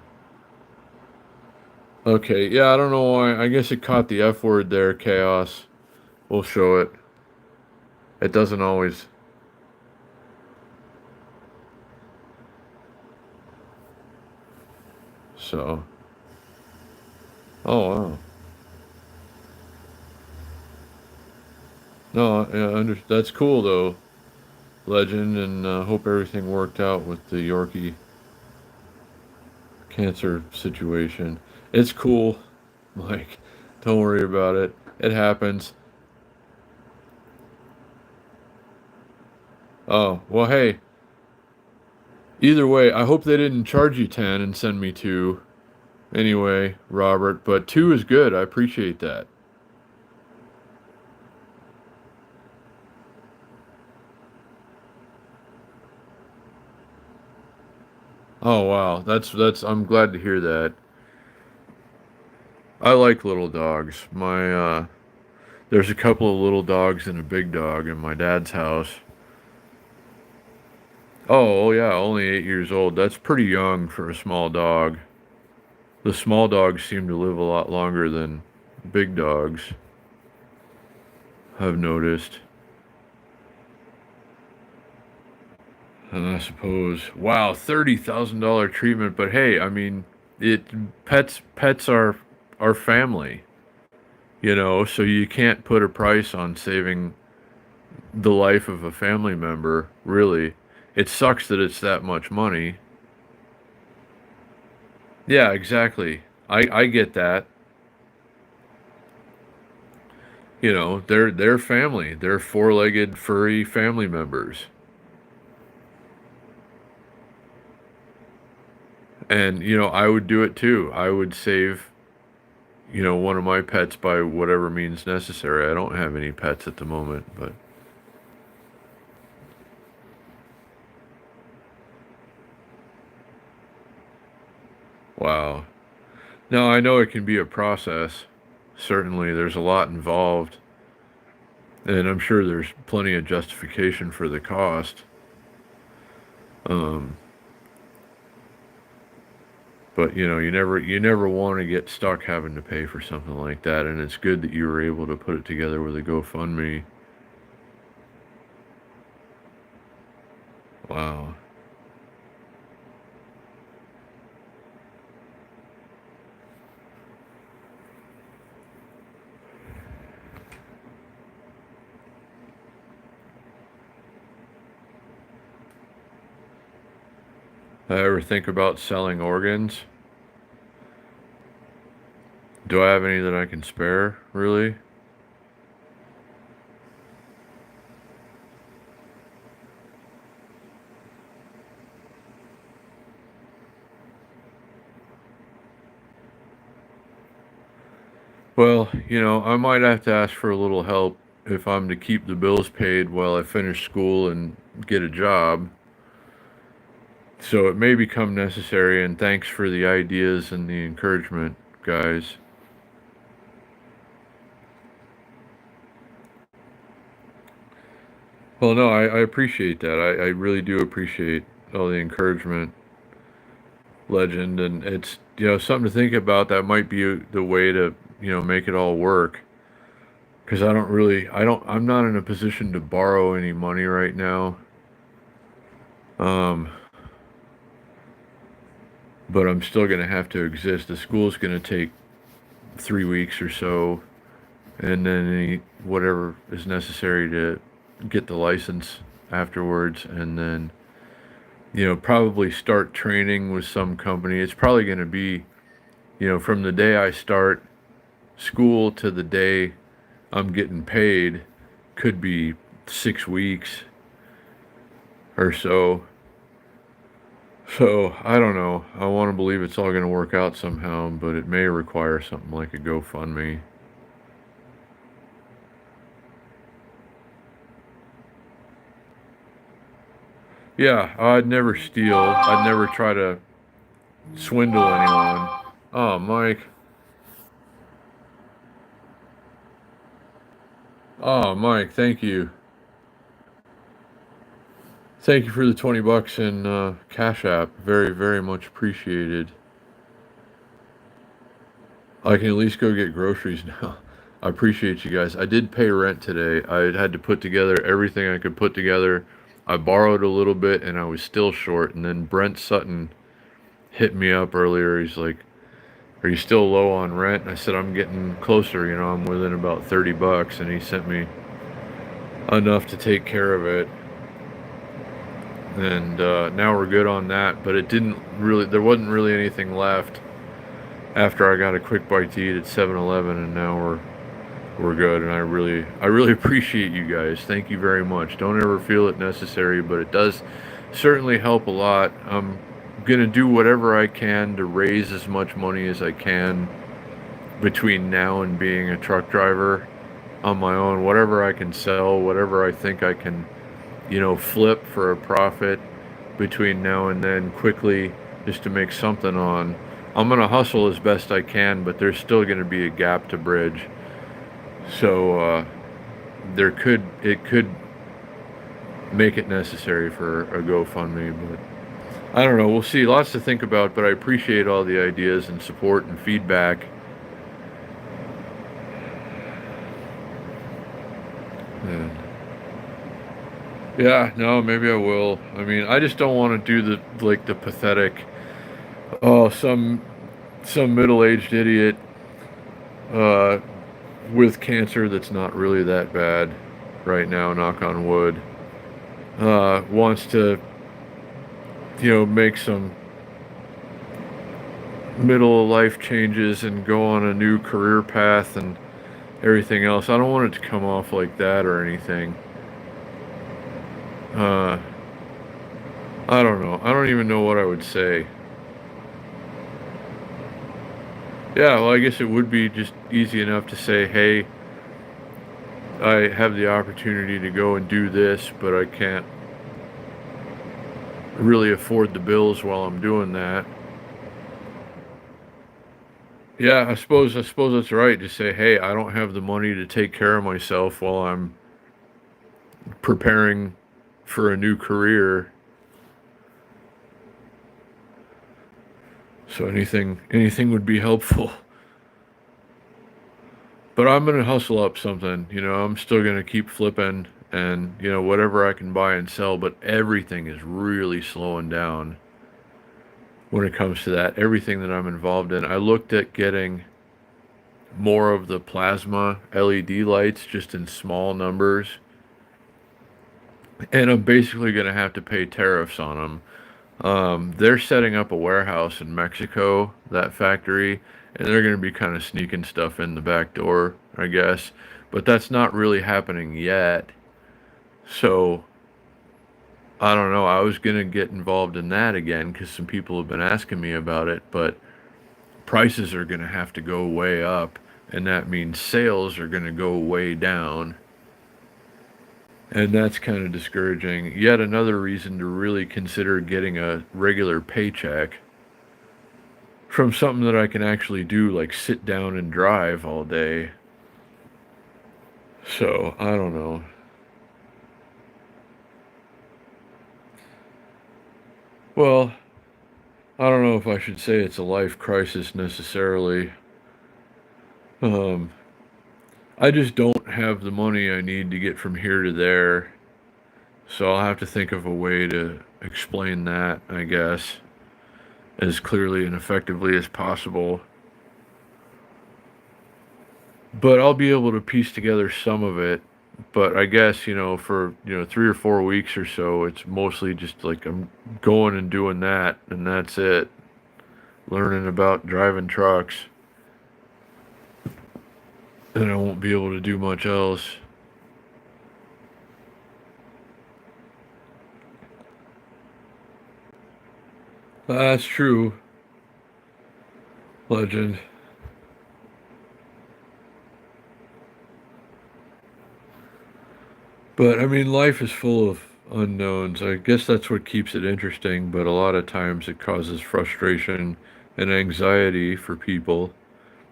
Okay, yeah, I don't know why. I guess it caught the F word there, Chaos. We'll show it. It doesn't always... So... Oh, wow. No, yeah, that's cool, though, legend, and hope everything worked out with the Yorkie cancer situation. It's cool, Mike. Don't worry about it. It happens. Oh, well, hey. Either way, I hope they didn't charge you 10 and send me 2. Anyway, Robert, but 2 is good. I appreciate that. Oh wow, that's I'm glad to hear that. I like little dogs. My there's a couple of little dogs and a big dog in my dad's house. Oh yeah, only 8 years old. That's pretty young for a small dog. The small dogs seem to live a lot longer than big dogs, I've noticed. And I suppose, wow, $30,000 treatment, but hey, I mean, it pets are family, so you can't put a price on saving the life of a family member, really. It sucks that it's that much money. Yeah, exactly. I get that. They're family. They're four-legged furry family members. And I would do it too. I would save, one of my pets by whatever means necessary. I don't have any pets at the moment, but wow. No, I know it can be a process. Certainly, there's a lot involved, and I'm sure there's plenty of justification for the cost. Um, but you never want to get stuck having to pay for something like that, and it's good that you were able to put it together with a GoFundMe. Wow. I ever think about selling organs? Do I have any that I can spare, really? Well, I might have to ask for a little help if I'm to keep the bills paid while I finish school and get a job. So it may become necessary, and thanks for the ideas and the encouragement, guys. Well, no, I appreciate that. I really do appreciate all the encouragement, Legend, and it's something to think about. That might be the way to make it all work. Because I'm not in a position to borrow any money right now. Um, but I'm still going to have to exist. The school's going to take 3 weeks or so, and then whatever is necessary to get the license afterwards, and then probably start training with some company. It's probably going to be from the day I start school to the day I'm getting paid, could be 6 weeks or so. So I don't know. I want to believe it's all going to work out somehow, but it may require something like a GoFundMe. Yeah, I'd never steal. I'd never try to swindle anyone. Oh, Mike. Oh, Mike, thank you. Thank you for the $20 in Cash App. Very, very much appreciated. I can at least go get groceries now. I appreciate you guys. I did pay rent today. I had to put together everything I could put together. I borrowed a little bit and I was still short. And then Brent Sutton hit me up earlier. He's like, "Are you still low on rent?" And I said, "I'm getting closer. I'm within about $30." And he sent me enough to take care of it. And now we're good on that. But there wasn't really anything left after I got a quick bite to eat at 7-Eleven, and now we're good. And I really appreciate you guys. Thank you very much. Don't ever feel it necessary, but it does certainly help a lot. I'm gonna do whatever I can to raise as much money as I can between now and being a truck driver on my own. Whatever I can sell, whatever I think I can, flip for a profit between now and then quickly, just to make something on. I'm gonna hustle as best I can, but there's still gonna be a gap to bridge. So it could make it necessary for a GoFundMe, but I don't know. We'll see. Lots to think about, but I appreciate all the ideas and support and feedback. And yeah, no, maybe I will. I mean, I just don't want to do the pathetic. Oh, some middle-aged idiot uh, with cancer that's not really that bad right now. Knock on wood. Wants to make some middle of life changes and go on a new career path and everything else. I don't want it to come off like that or anything. Uh, I don't know. I don't even know what I would say. Yeah, well, I guess it would be just easy enough to say, hey, I have the opportunity to go and do this, but I can't really afford the bills while I'm doing that. Yeah, I suppose that's right. Just say, hey, I don't have the money to take care of myself while I'm preparing for a new career. So anything would be helpful. But I'm gonna hustle up something. I'm still gonna keep flipping and whatever I can buy and sell. But everything is really slowing down when it comes to that. Everything that I'm involved in. I looked at getting more of the plasma LED lights just in small numbers, and I'm basically going to have to pay tariffs on them. They're setting up a warehouse in Mexico, that factory, and they're going to be kind of sneaking stuff in the back door, I guess. But that's not really happening yet. So I don't know. I was going to get involved in that again because some people have been asking me about it, but prices are going to have to go way up, and that means sales are going to go way down. And that's kind of discouraging. Yet another reason to really consider getting a regular paycheck from something that I can actually do, like sit down and drive all day. So, I don't know. Well, I don't know if I should say it's a life crisis necessarily. Um, I just don't have the money I need to get from here to there. So I'll have to think of a way to explain that, I guess, as clearly and effectively as possible. But I'll be able to piece together some of it. But I guess, for, 3 or 4 weeks or so, it's mostly just like I'm going and doing that, and that's it. Learning about driving trucks. And I won't be able to do much else. That's true, legend. But I mean, life is full of unknowns. I guess that's what keeps it interesting, but a lot of times it causes frustration and anxiety for people,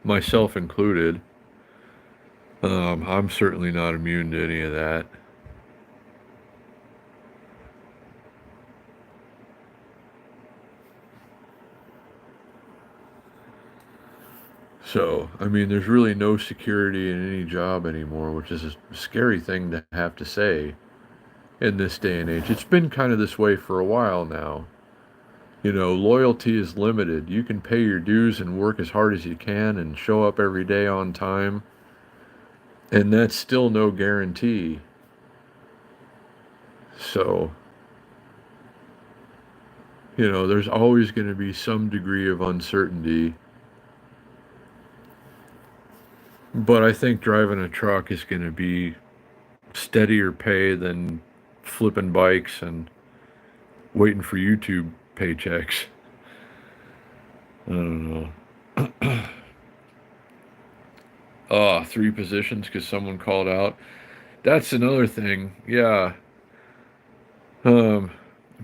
myself included. I'm certainly not immune to any of that. So, I mean, there's really no security in any job anymore, which is a scary thing to have to say in this day and age. It's been kind of this way for a while now. Loyalty is limited. You can pay your dues and work as hard as you can and show up every day on time, and that's still no guarantee. So, there's always going to be some degree of uncertainty. But I think driving a truck is going to be steadier pay than flipping bikes and waiting for YouTube paychecks. I don't know. Oh, three positions because someone called out. That's another thing. Yeah. Um,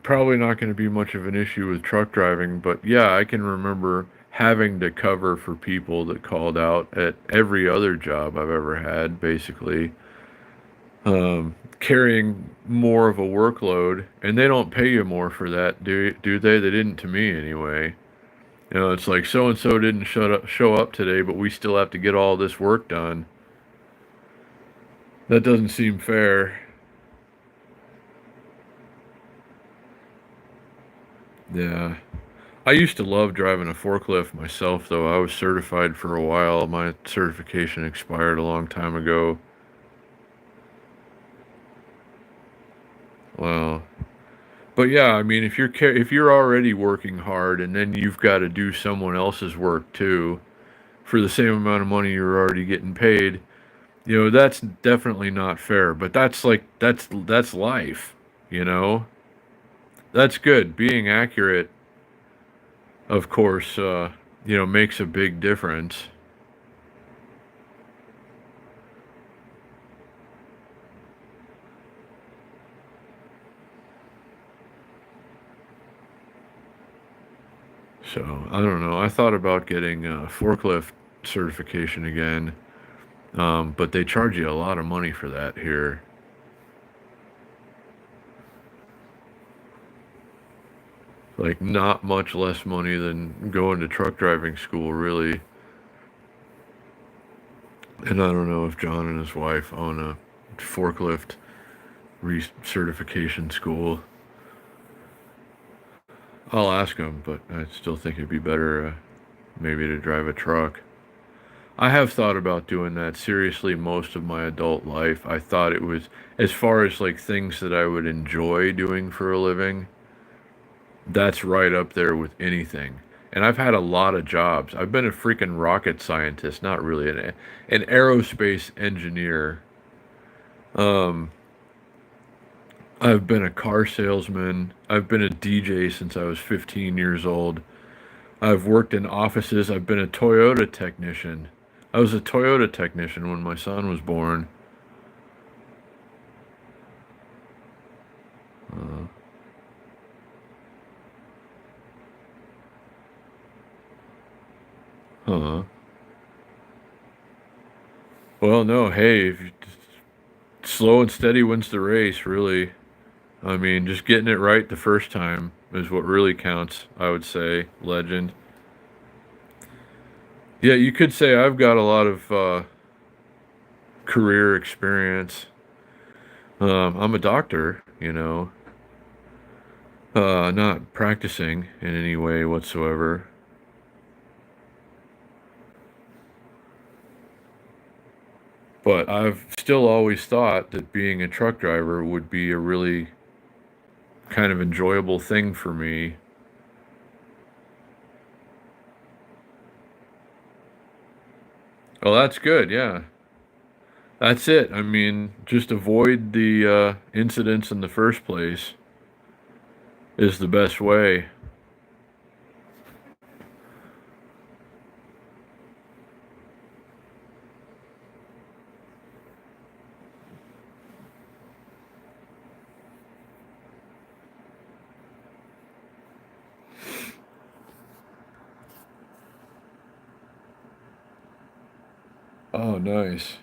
Probably not going to be much of an issue with truck driving, but yeah, I can remember having to cover for people that called out at every other job I've ever had, basically. Carrying more of a workload, and they don't pay you more for that, do they? They didn't to me anyway. You know, it's like so and so didn't show up today, but we still have to get all this work done. That doesn't seem fair. Yeah. I used to love driving a forklift myself, though. I was certified for a while. My certification expired a long time ago. Wow. But yeah, I mean, if you're already working hard and then you've got to do someone else's work too for the same amount of money you're already getting paid, you know, that's definitely not fair. But that's life, you know. That's good. Being accurate, of course, you know, makes a big difference. So I don't know. I thought about getting a forklift certification again, but they charge you a lot of money for that here. Like not much less money than going to truck driving school, really. And I don't know if John and his wife own a forklift certification school. I'll ask them, but I still think it'd be better maybe to drive a truck. I have thought about doing that seriously most of my adult life. I thought it was, as far as like things that I would enjoy doing for a living, that's right up there with anything. And I've had a lot of jobs. I've been a freaking rocket scientist, not really an aerospace engineer. Um, I've been a car salesman. I've been a DJ since I was 15 years old. I've worked in offices. I've been a Toyota technician. I was a Toyota technician when my son was born. Uh, huh. Well, no, hey, if you, slow and steady wins the race, really. I mean, just getting it right the first time is what really counts, I would say, legend. Yeah, you could say I've got a lot of career experience. I'm a doctor, you know, not practicing in any way whatsoever. But I've still always thought that being a truck driver would be a really kind of enjoyable thing for me. Oh, that's good. Yeah. That's it. I mean, just avoid the incidents in the first place is the best way. Oh, nice.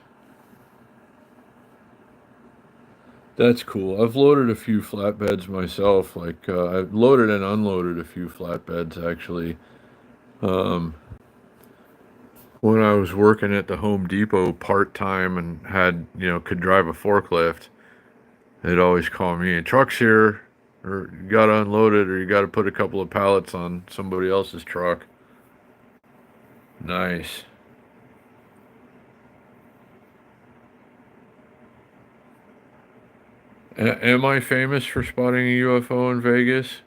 That's cool. I've loaded a few flatbeds myself. Like I've loaded and unloaded a few flatbeds actually. Um, when I was working at the Home Depot part time and had could drive a forklift, they'd always call me. Truck's here, or you got to unload it, or you got to put a couple of pallets on somebody else's truck. Nice. Am I famous for spotting a UFO in Vegas?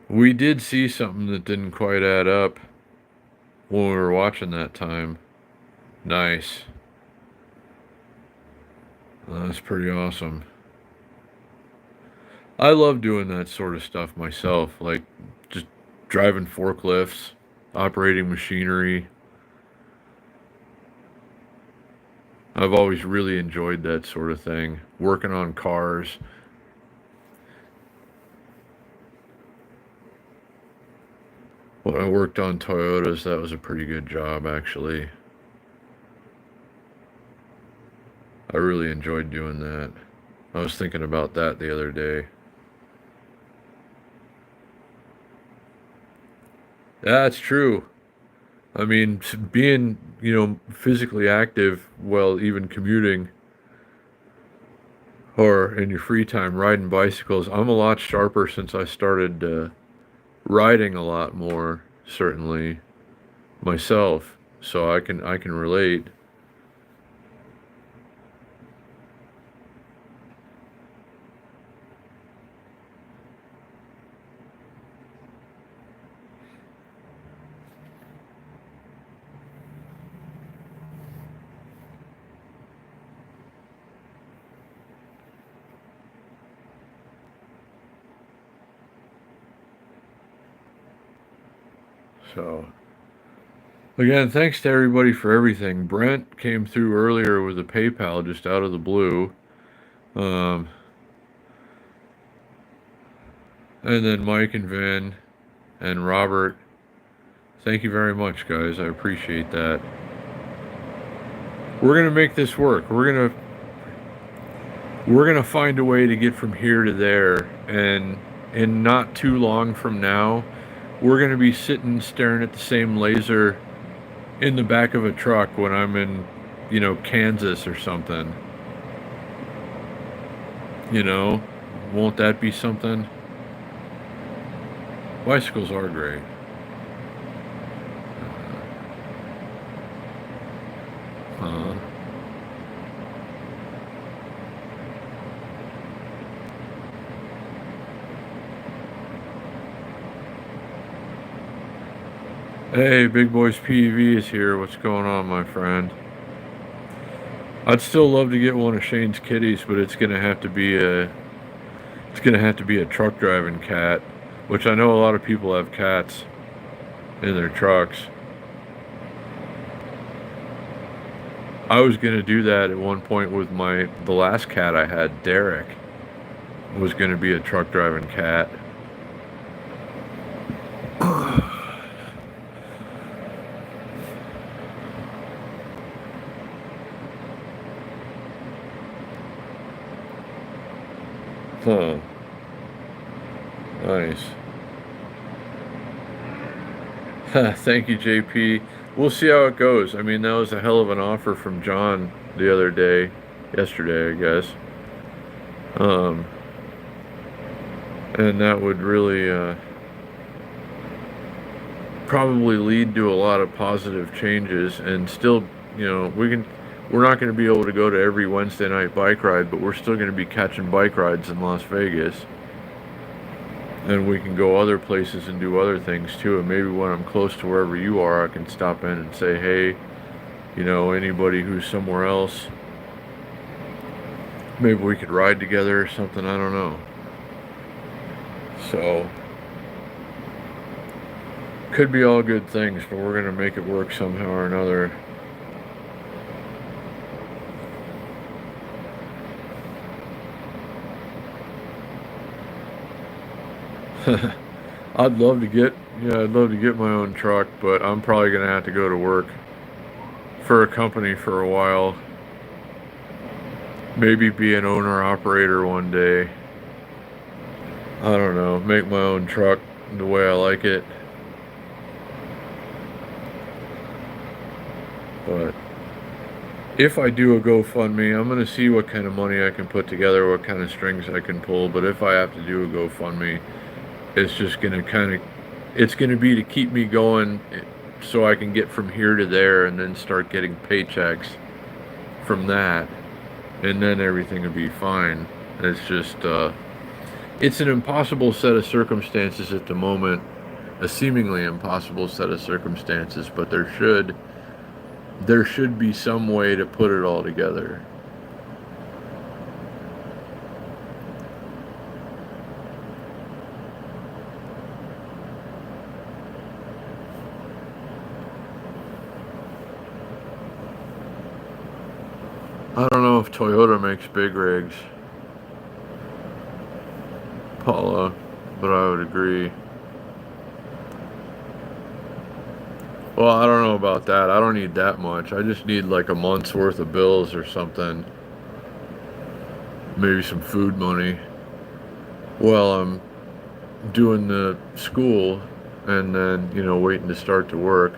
We did see something that didn't quite add up when we were watching that time. Nice. That's pretty awesome. I love doing that sort of stuff myself, like just driving forklifts, operating machinery. I've always really enjoyed that sort of thing, working on cars. When I worked on Toyotas, that was a pretty good job, actually. I really enjoyed doing that. I was thinking about that the other day. That's true. I mean, being, physically active while even commuting or in your free time riding bicycles, I'm a lot sharper since I started riding a lot more, certainly myself. So I can relate. So again, thanks to everybody for everything. Brent came through earlier with a PayPal just out of the blue. Um, and then Mike and Vin and Robert. Thank you very much, guys. I appreciate that. We're gonna make this work. We're gonna find a way to get from here to there, and in not too long from now, we're gonna be sitting staring at the same laser in the back of a truck when I'm in, Kansas or something. You know, won't that be something? Bicycles are great. Uh, hey, Big Boys PV is here. What's going on, my friend? I'd still love to get one of Shane's kitties, but it's gonna have to be a truck driving cat, which I know a lot of people have cats in their trucks. I was gonna do that at one point with the last cat I had, Derek, was gonna be a truck driving cat. Huh. Nice. Thank you, JP. We'll see how it goes. I mean, that was a hell of an offer from John the other day, yesterday, I guess. Um, and that would really probably lead to a lot of positive changes. And still, we're not going to be able to go to every Wednesday night bike ride, but we're still going to be catching bike rides in Las Vegas. And we can go other places and do other things too. And maybe when I'm close to wherever you are, I can stop in and say, hey, anybody who's somewhere else, maybe we could ride together or something. I don't know. So, could be all good things, but we're going to make it work somehow or another. I'd love to get my own truck, but I'm probably gonna have to go to work for a company for a while. Maybe be an owner operator one day. I don't know. Make my own truck the way I like it. But if I do a GoFundMe, I'm gonna see what kind of money I can put together, what kind of strings I can pull. But if I have to do a GoFundMe, it's just it's gonna be to keep me going, so I can get from here to there and then start getting paychecks from that, and then everything will be fine. It's just it's an impossible set of circumstances at the moment, a seemingly impossible set of circumstances, but there should be some way to put it all together. if Toyota makes big rigs, Paula, but I would agree. Well, I don't know about that. I don't need that much. I just need like a month's worth of bills or something. Maybe some food money while I'm doing the school and then, waiting to start to work.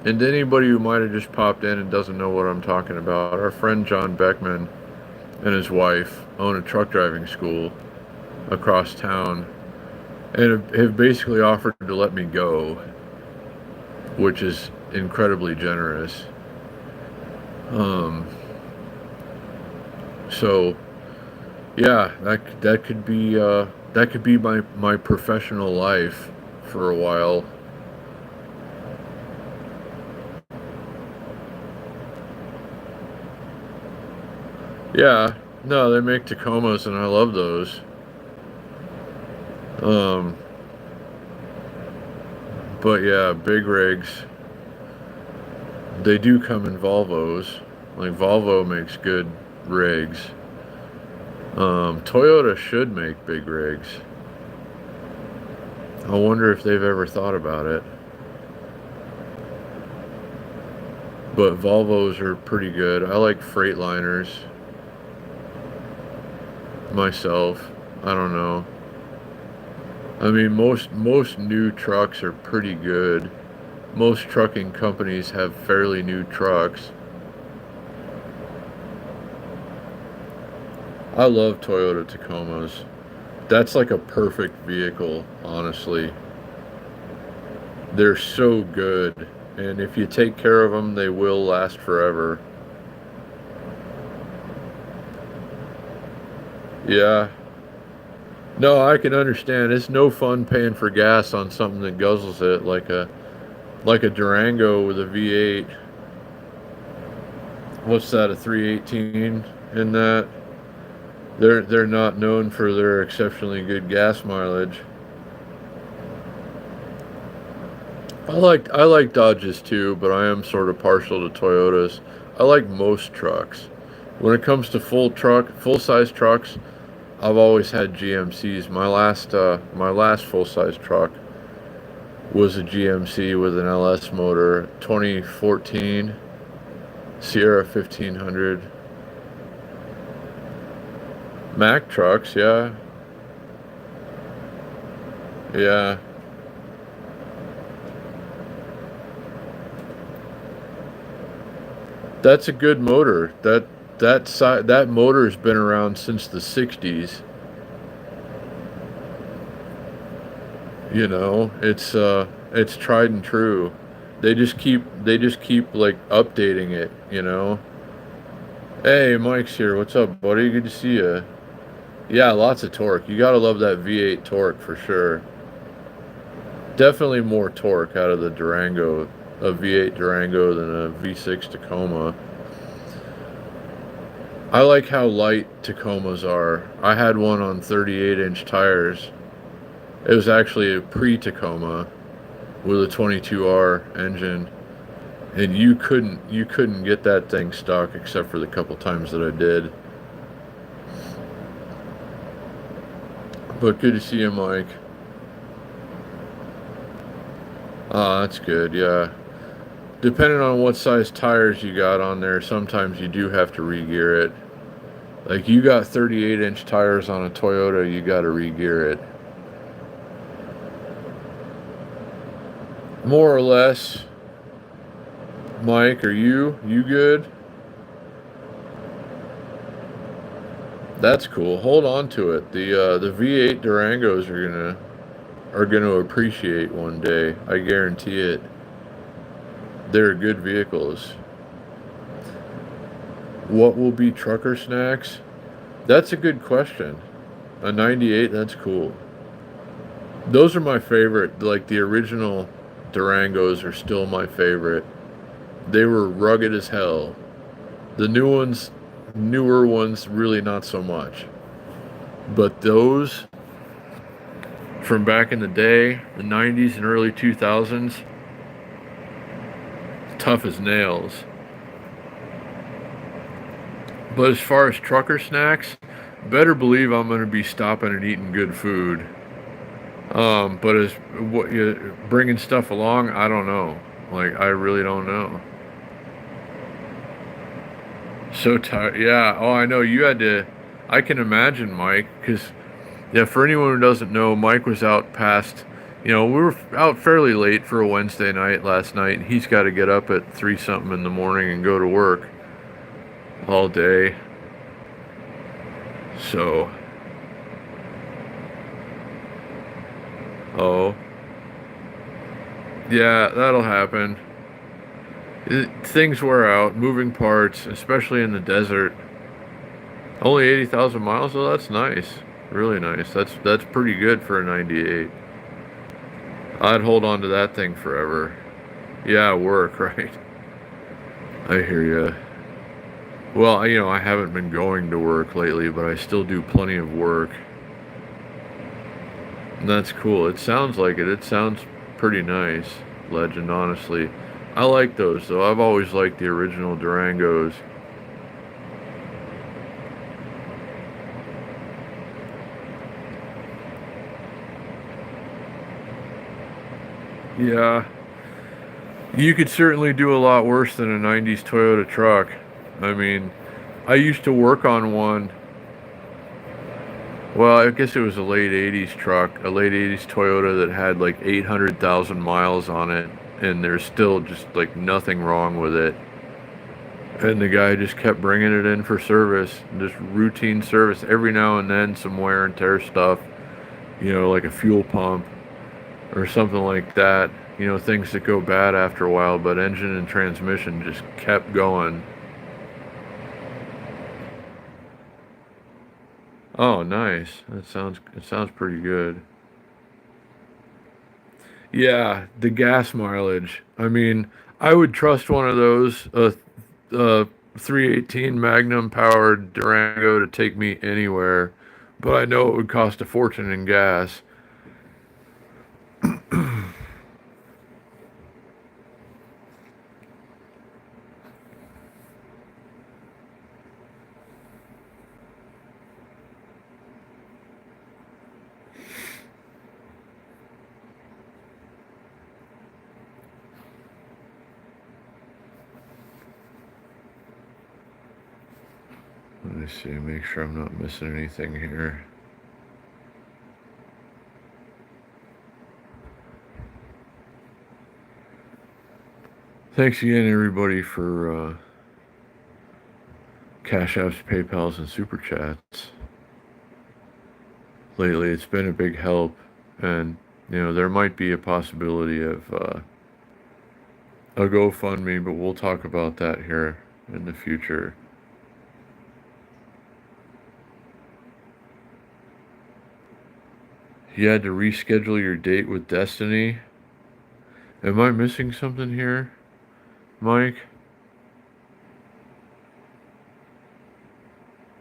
And anybody who might have just popped in and doesn't know what I'm talking about, our friend John Beckman and his wife own a truck driving school across town and have basically offered to let me go, which is incredibly generous. So yeah, that could be my professional life for a while. Yeah, no, they make Tacomas and I love those. Um, but yeah, big rigs. They do come in Volvos. Like Volvo makes good rigs. Toyota should make big rigs. I wonder if they've ever thought about it. But Volvos are pretty good. I like Freightliners myself. I don't know. I mean, most new trucks are pretty good. Most trucking companies have fairly new trucks. I love Toyota Tacomas. That's like a perfect vehicle, honestly. They're so good, and if you take care of them, they will last forever. Yeah. No, I can understand. It's no fun paying for gas on something that guzzles it like a Durango with a V8. What's that? A 318 in that? They're not known for their exceptionally good gas mileage. I like Dodges too, but I am sort of partial to Toyotas. I like most trucks. When it comes to full size trucks, I've always had GMCs. My last full size truck was a GMC with an LS motor, 2014 Sierra 1500. Mack trucks, yeah, yeah. That's a good motor. That motor's been around since the '60s. It's tried and true. They just keep like updating it. Hey, Mike's here. What's up, buddy? Good to see you. Yeah, lots of torque. You gotta love that V8 torque for sure. Definitely more torque out of the Durango, a V8 Durango than a V6 Tacoma. I like how light Tacomas are. I had one on 38-inch tires. It was actually a pre-Tacoma with a 22R engine, and you couldn't get that thing stuck except for the couple times that I did. But good to see you, Mike. Ah, that's good. Yeah. Depending on what size tires you got on there, sometimes you do have to re-gear it. Like you got 38-inch tires on a Toyota, you got to re-gear it. More or less. Mike, are you good? That's cool. Hold on to it. The V8 Durangos are gonna appreciate one day. I guarantee it. They're good vehicles. What will be trucker snacks? That's a good question. A 98, that's cool. Those are my favorite. Like the original Durangos are still my favorite. They were rugged as hell. The newer ones, really not so much. But those from back in the day, the 90s and early 2000s, tough as nails. But as far as trucker snacks, better believe I'm going to be stopping and eating good food. But as what you bringing stuff along, I don't know. Like I really don't know. So tired. Yeah. Oh, I know you had to. I can imagine, Mike, because yeah, for anyone who doesn't know, Mike was out past. We were out fairly late for a Wednesday night last night, and he's got to get up at 3 something in the morning and go to work all day. So, oh, yeah, that'll happen. Things wear out, moving parts, especially in the desert. Only 80,000 miles, though. That's nice, really nice. That's pretty good for a '98. I'd hold on to that thing forever. Yeah, work, right? I hear ya. Well, I haven't been going to work lately, but I still do plenty of work. And that's cool. It sounds like it. It sounds pretty nice, Legend, honestly. I like those, though. I've always liked the original Durangos. Yeah. You could certainly do a lot worse than a 90s Toyota truck. I mean, I used to work on one. Well, I guess it was a late 80s truck, a late 80s Toyota that had like 800,000 miles on it, and there's still just like nothing wrong with it. And the guy just kept bringing it in for service, just routine service. Every now and then, some wear and tear stuff, like a fuel pump or something like that. Things that go bad after a while, but engine and transmission just kept going. Oh, nice. It sounds pretty good. Yeah, the gas mileage. I mean, I would trust one of those, a 318 Magnum powered Durango to take me anywhere, but I know it would cost a fortune in gas. Let me see, make sure I'm not missing anything here. Thanks again, everybody, for Cash Apps, PayPals, and Super Chats. Lately, it's been a big help, and there might be a possibility of a GoFundMe, but we'll talk about that here in the future. You had to reschedule your date with Destiny. Am I missing something here, Mike?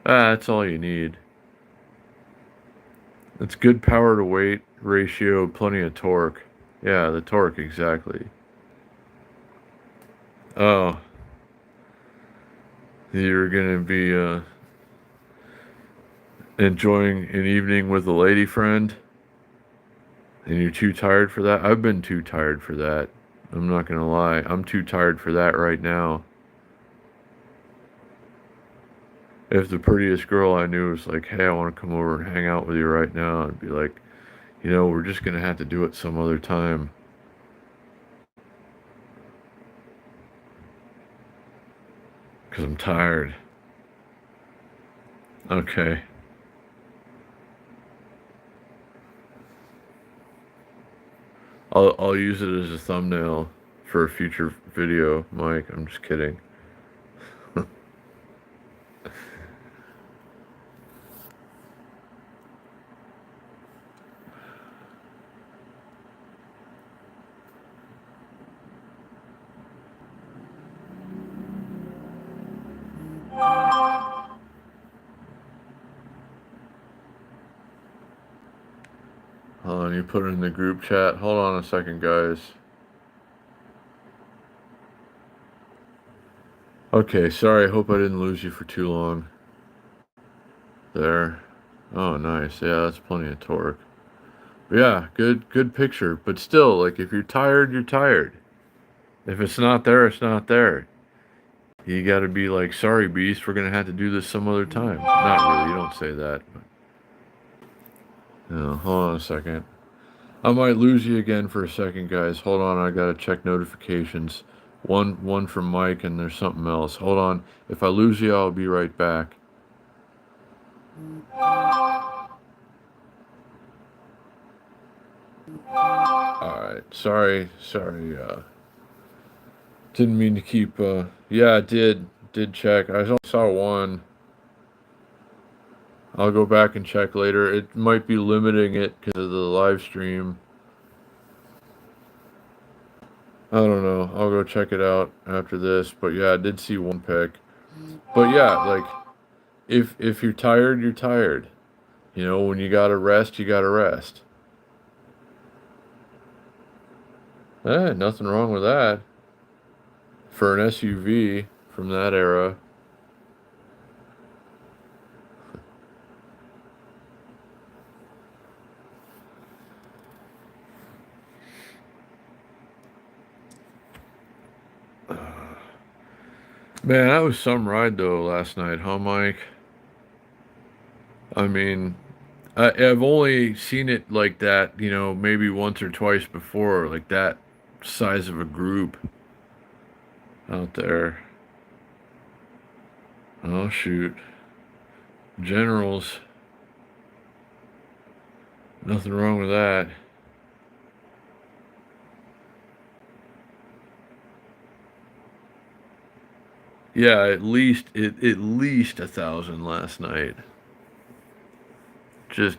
That's all you need. It's good power to weight ratio, plenty of torque. Yeah, the torque, exactly. Oh, you're gonna be enjoying an evening with a lady friend, and you're too tired for that? I've been too tired for that. I'm not gonna lie. I'm too tired for that right now. If the prettiest girl I knew was like, hey, I want to come over and hang out with you right now, I'd be like, we're just gonna have to do it some other time. Because I'm tired. Okay. I'll use it as a thumbnail for a future video, Mike. I'm just kidding. Hold on, you put it in the group chat. Hold on a second, guys. Okay, sorry. I hope I didn't lose you for too long. There. Oh, nice. Yeah, that's plenty of torque. Yeah, good picture. But still, like, if you're tired, you're tired. If it's not there, it's not there. You got to be like, sorry, Beast, we're gonna have to do this some other time. Not really. You don't say that. But, hold on a second. I might lose you again for a second, guys. Hold on. I gotta check notifications. One from Mike, and there's something else. Hold on. If I lose you, I'll be right back. All right. Sorry. Didn't mean to keep. Yeah, I did check. I saw one. I'll go back and check later. It might be limiting it because of the live stream. I don't know. I'll go check it out after this. But yeah, I did see one pick. But yeah, like if you're tired, you're tired. You know, when you gotta rest, you gotta rest. Nothing wrong with that. For an SUV from that era. Man, that was some ride though last night, huh, Mike? I mean, I've only seen it like that, maybe once or twice before, like that size of a group out there. Oh, shoot. Generals. Nothing wrong with that. Yeah, at least 1,000 last night. Just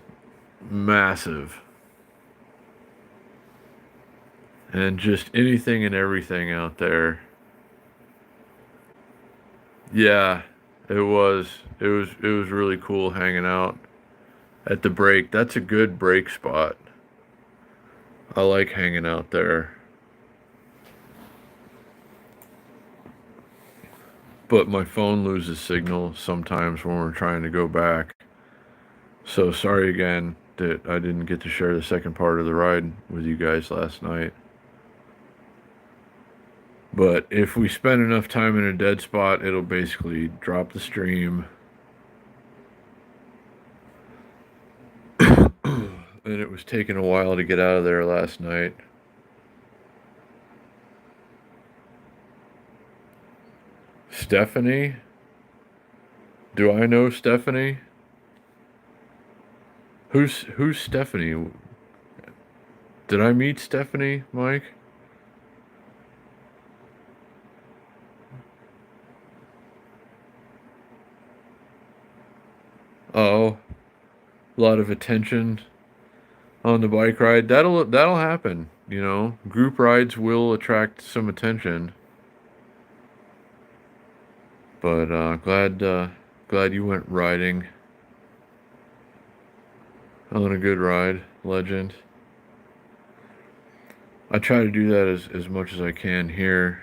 massive. And just anything and everything out there. Yeah, it was really cool hanging out at the break. That's a good break spot. I like hanging out there. But my phone loses signal sometimes when we're trying to go back. So sorry again that I didn't get to share the second part of the ride with you guys last night. But if we spend enough time in a dead spot, it'll basically drop the stream. And it was taking a while to get out of there last night. Stephanie? Do I know Stephanie? Who's Stephanie? Did I meet Stephanie, Mike? Oh, a lot of attention on the bike ride. That'll happen, Group rides will attract some attention. But glad you went riding on a good ride, legend. I try to do that as much as I can here.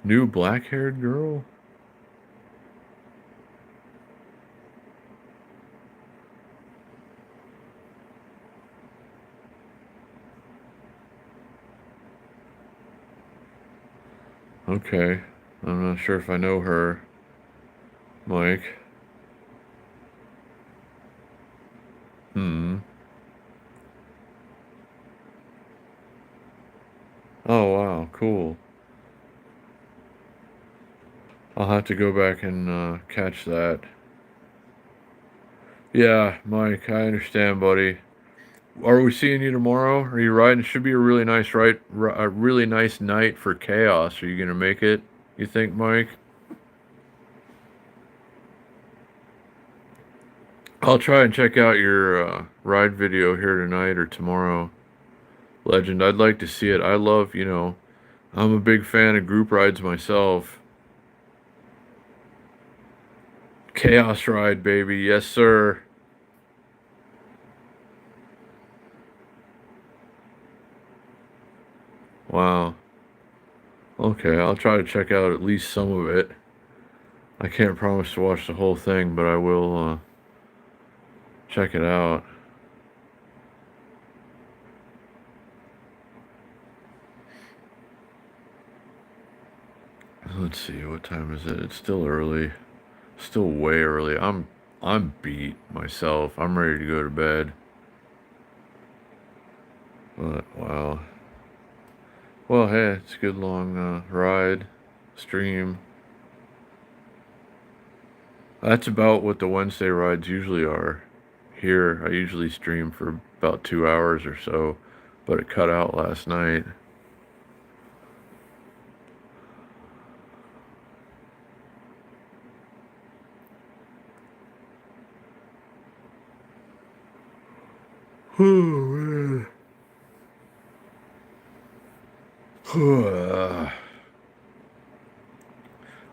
New black-haired girl? Okay. I'm not sure if I know her. Mike. Oh, wow. Cool. I'll have to go back and catch that. Yeah, Mike, I understand, buddy. Are we seeing you tomorrow? Are you riding? It should be a really nice a really nice night for chaos. Are you gonna make it? You think, Mike? I'll try and check out your ride video here tonight or tomorrow. Legend, I'd like to see it. I love, I'm a big fan of group rides myself. Chaos ride, baby. Yes, sir. Wow. Okay, I'll try to check out at least some of it. I can't promise to watch the whole thing, but I will check it out. Let's see, what time is it? It's still early. Still way early. I'm beat myself. I'm ready to go to bed. But wow. Well, hey, it's a good long ride, stream. That's about what the Wednesday rides usually are. Here, I usually stream for about 2 hours or so, but it cut out last night. Oh, man.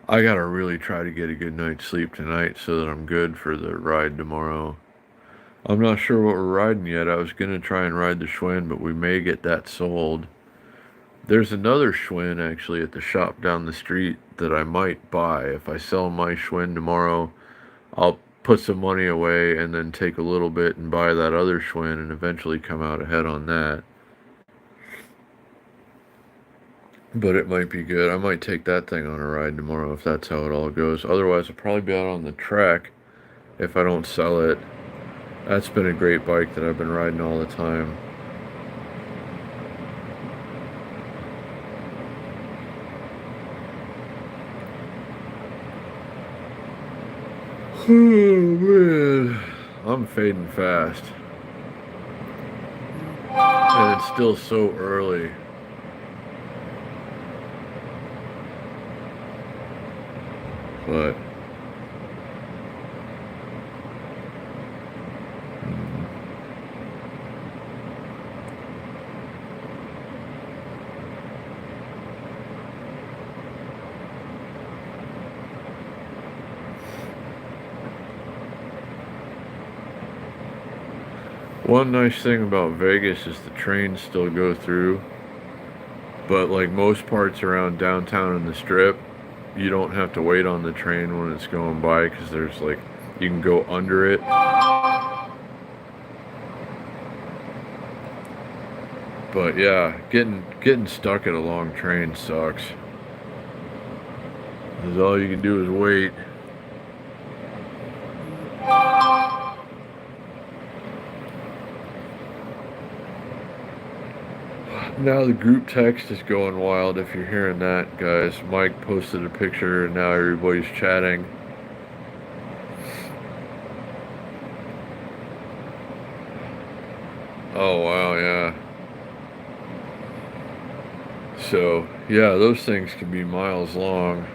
I gotta really try to get a good night's sleep tonight so that I'm good for the ride tomorrow. I'm not sure what we're riding yet. I was gonna try and ride the Schwinn, but we may get that sold. There's another Schwinn actually at the shop down the street that I might buy. If I sell my Schwinn tomorrow, I'll put some money away and then take a little bit and buy that other Schwinn and eventually come out ahead on that. But it might be good. I might take that thing on a ride tomorrow if that's how it all goes. Otherwise, I'll probably be out on the track if I don't sell it. That's been a great bike that I've been riding all the time. Oh man, I'm fading fast. And it's still so early. But one nice thing about Vegas is the trains still go through. But like most parts around downtown and the Strip, you don't have to wait on the train when it's going by because there's like, you can go under it. But yeah, getting stuck at a long train sucks. Because all you can do is wait. Now the group text is going wild if you're hearing that, guys. Mike posted a picture and now everybody's chatting. Oh wow, yeah. So, yeah, those things can be miles long.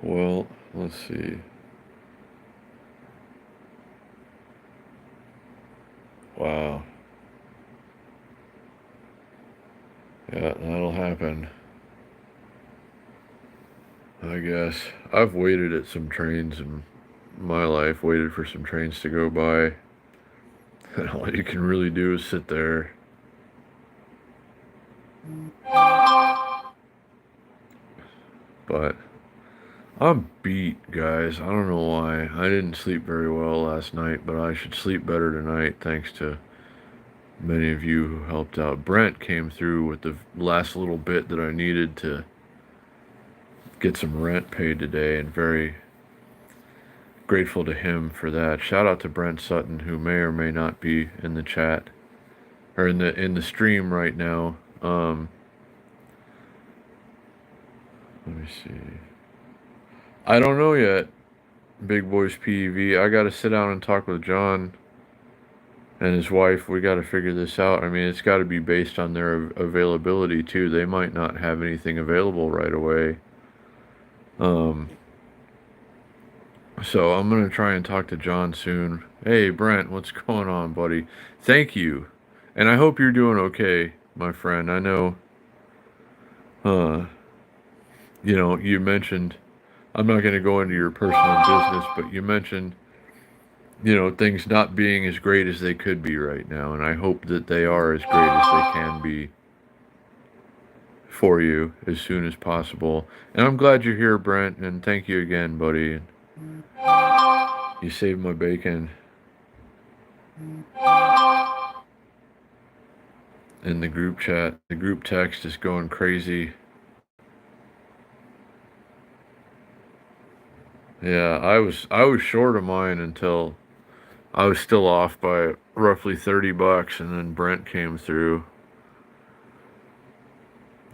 Well, let's see. Wow. Yeah, that'll happen. I guess. I've waited at some trains in my life, waited for some trains to go by. And all you can really do is sit there. But I'm beat, guys. I don't know why. I didn't sleep very well last night, but I should sleep better tonight thanks to many of you who helped out. Brent came through with the last little bit that I needed to get some rent paid today, and very grateful to him for that. Shout out to Brent Sutton, who may or may not be in the chat or in the stream right now. Let me see. I don't know yet. Big Boys PEV. I got to sit down and talk with John and his wife. We got to figure this out. I mean, it's got to be based on their availability too. They might not have anything available right away. So I'm gonna try and talk to John soon. Hey Brent, what's going on, buddy? Thank you. And I hope you're doing okay, my friend. I know uh you mentioned I'm not gonna go into your personal business, but you mentioned, things not being as great as they could be right now, and I hope that they are as great as they can be for you as soon as possible. And I'm glad you're here, Brent, and thank you again, buddy. You saved my bacon. In the group chat. The group text is going crazy. Yeah, I was short of mine until I was still off by roughly $30, and then Brent came through,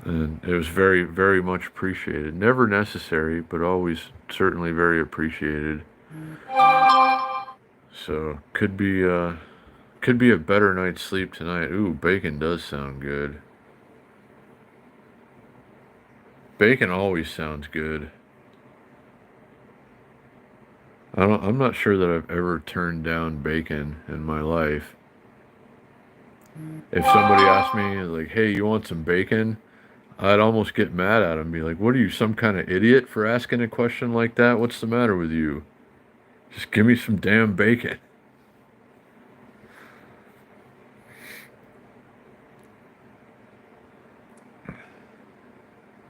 and it was very very much appreciated. Never necessary, but always certainly very appreciated. So could be a better night's sleep tonight. Ooh, bacon does sound good. Bacon always sounds good. I'm not sure that I've ever turned down bacon in my life. If somebody asked me like, "Hey, you want some bacon?" I'd almost get mad at them, be like, "What are you, some kind of idiot for asking a question like that? What's the matter with you? Just give me some damn bacon."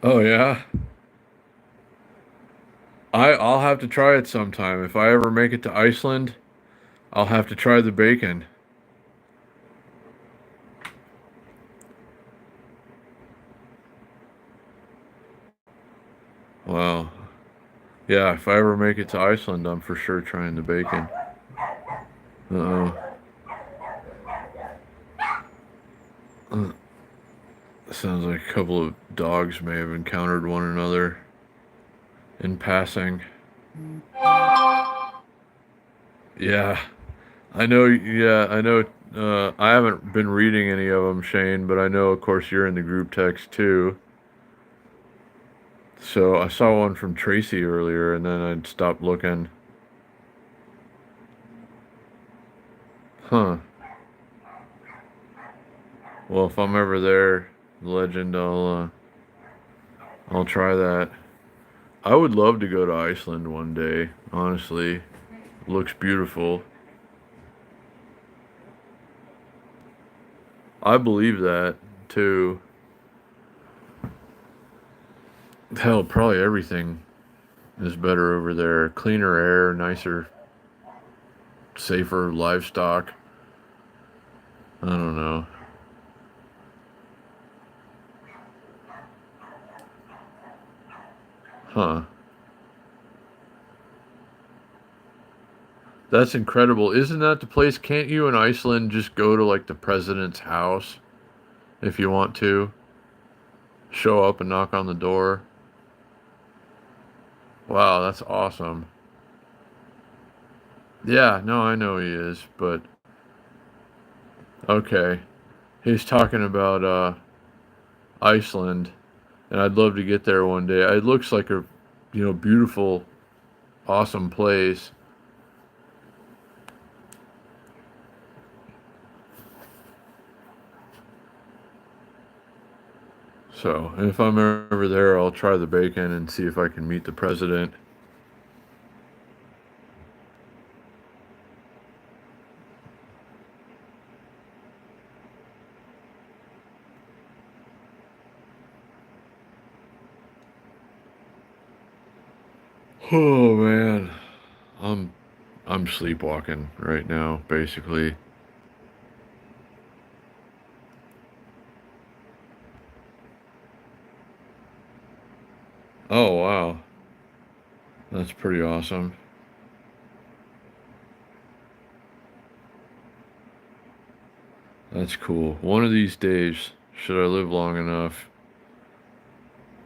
Oh yeah, I'll have to try it sometime. If I ever make it to Iceland, I'll have to try the bacon. Wow. Yeah, if I ever make it to Iceland, I'm for sure trying the bacon. Uh-oh. Uh, Sounds like a couple of dogs may have encountered one another in passing. Yeah, I know. Yeah, I know. I haven't been reading any of them, Shane, but I know, of course, you're in the group text too. So I saw one from Tracy earlier, and then I'd stopped looking. Huh. Well, if I'm ever there, legend, I'll try that. I would love to go to Iceland one day. Honestly, looks beautiful. I believe that too. Hell, probably everything is better over there. Cleaner air, nicer, safer livestock. I don't know. Huh. That's incredible. Isn't that the place? Can't you in Iceland just go to like the president's house if you want to? Show up and knock on the door? Wow, that's awesome. Yeah, no, I know he is, but okay. He's talking about Iceland, and I'd love to get there one day. It looks like a, beautiful, awesome place. So, if I'm ever there, I'll try the bacon and see if I can meet the president. Oh man, I'm I'm sleepwalking right now, basically. Oh wow, that's pretty awesome. That's cool. One of these days, should I live long enough,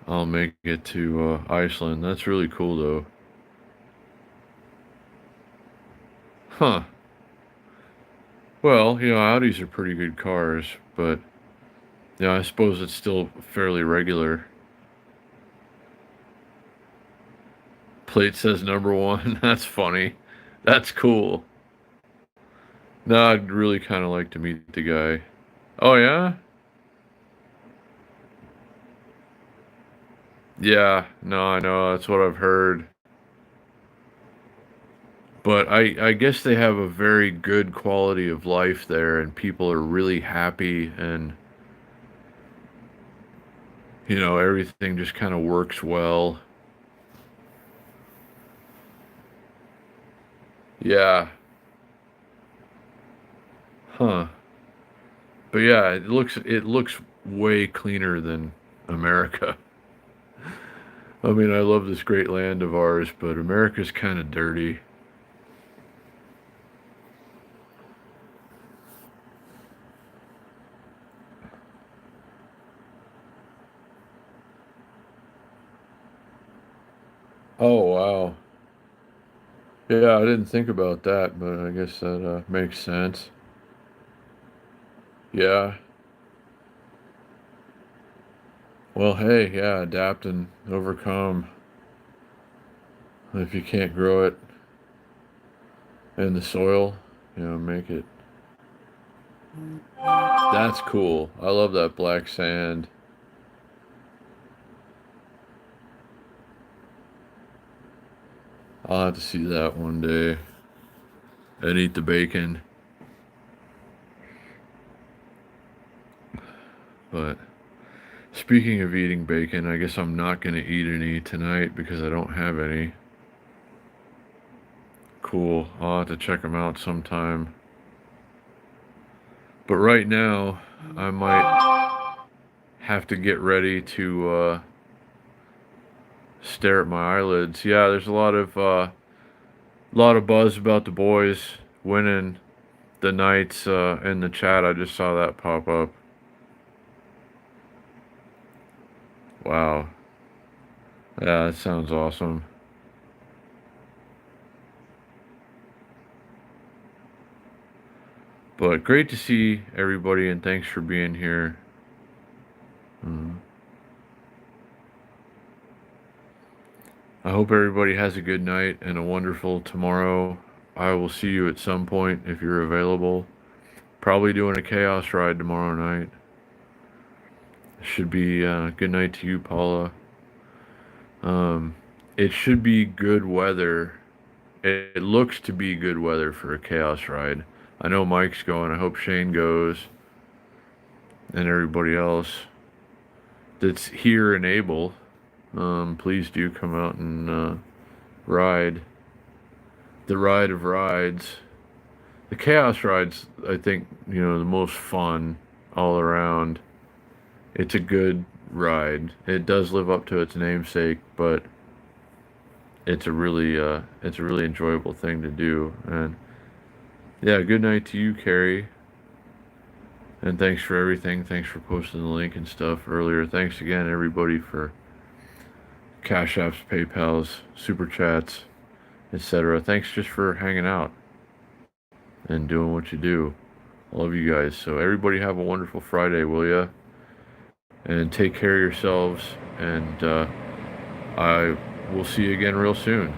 I'll make it to Iceland. That's really cool though. Huh. Well, Audis are pretty good cars, but yeah, I suppose it's still fairly regular. plate says number one. That's funny. That's cool. No, I'd really kind of like to meet the guy. Oh, yeah? Yeah, no, I know. That's what I've heard. But I guess they have a very good quality of life there, and people are really happy, and, everything just kind of works well. Yeah. Huh. But yeah, it looks way cleaner than America. I mean, I love this great land of ours, but America's kind of dirty. Oh, wow. Yeah, I didn't think about that, but I guess that makes sense. Yeah. Well, hey, yeah, adapt and overcome. If you can't grow it in the soil, make it. That's cool. I love that black sand. I'll have to see that one day and eat the bacon. But speaking of eating bacon, I guess I'm not going to eat any tonight because I don't have any. Cool. I'll have to check them out sometime. But right now, I might have to get ready to stare at my eyelids. Yeah, there's a lot of buzz about the boys winning the Knights in the chat. I just saw that pop up. Wow. Yeah, that sounds awesome. But great to see everybody, and thanks for being here. Mm. I hope everybody has a good night and a wonderful tomorrow. I will see you at some point if you're available. Probably doing a chaos ride tomorrow night. Should be good night to you, Paula. It should be good weather. It looks to be good weather for a chaos ride. I know Mike's going. I hope Shane goes, and everybody else that's here and able. Please do come out and ride the ride of rides. The chaos rides, I think, the most fun all around. It's a good ride. It does live up to its namesake, but it's a really enjoyable thing to do. And yeah, good night to you, Carrie. And thanks for everything. Thanks for posting the link and stuff earlier. Thanks again, everybody, for Cash Apps, PayPals, Super Chats, etc. Thanks just for hanging out and doing what you do. I love you guys. So everybody have a wonderful Friday, will ya? And take care of yourselves. And I will see you again real soon.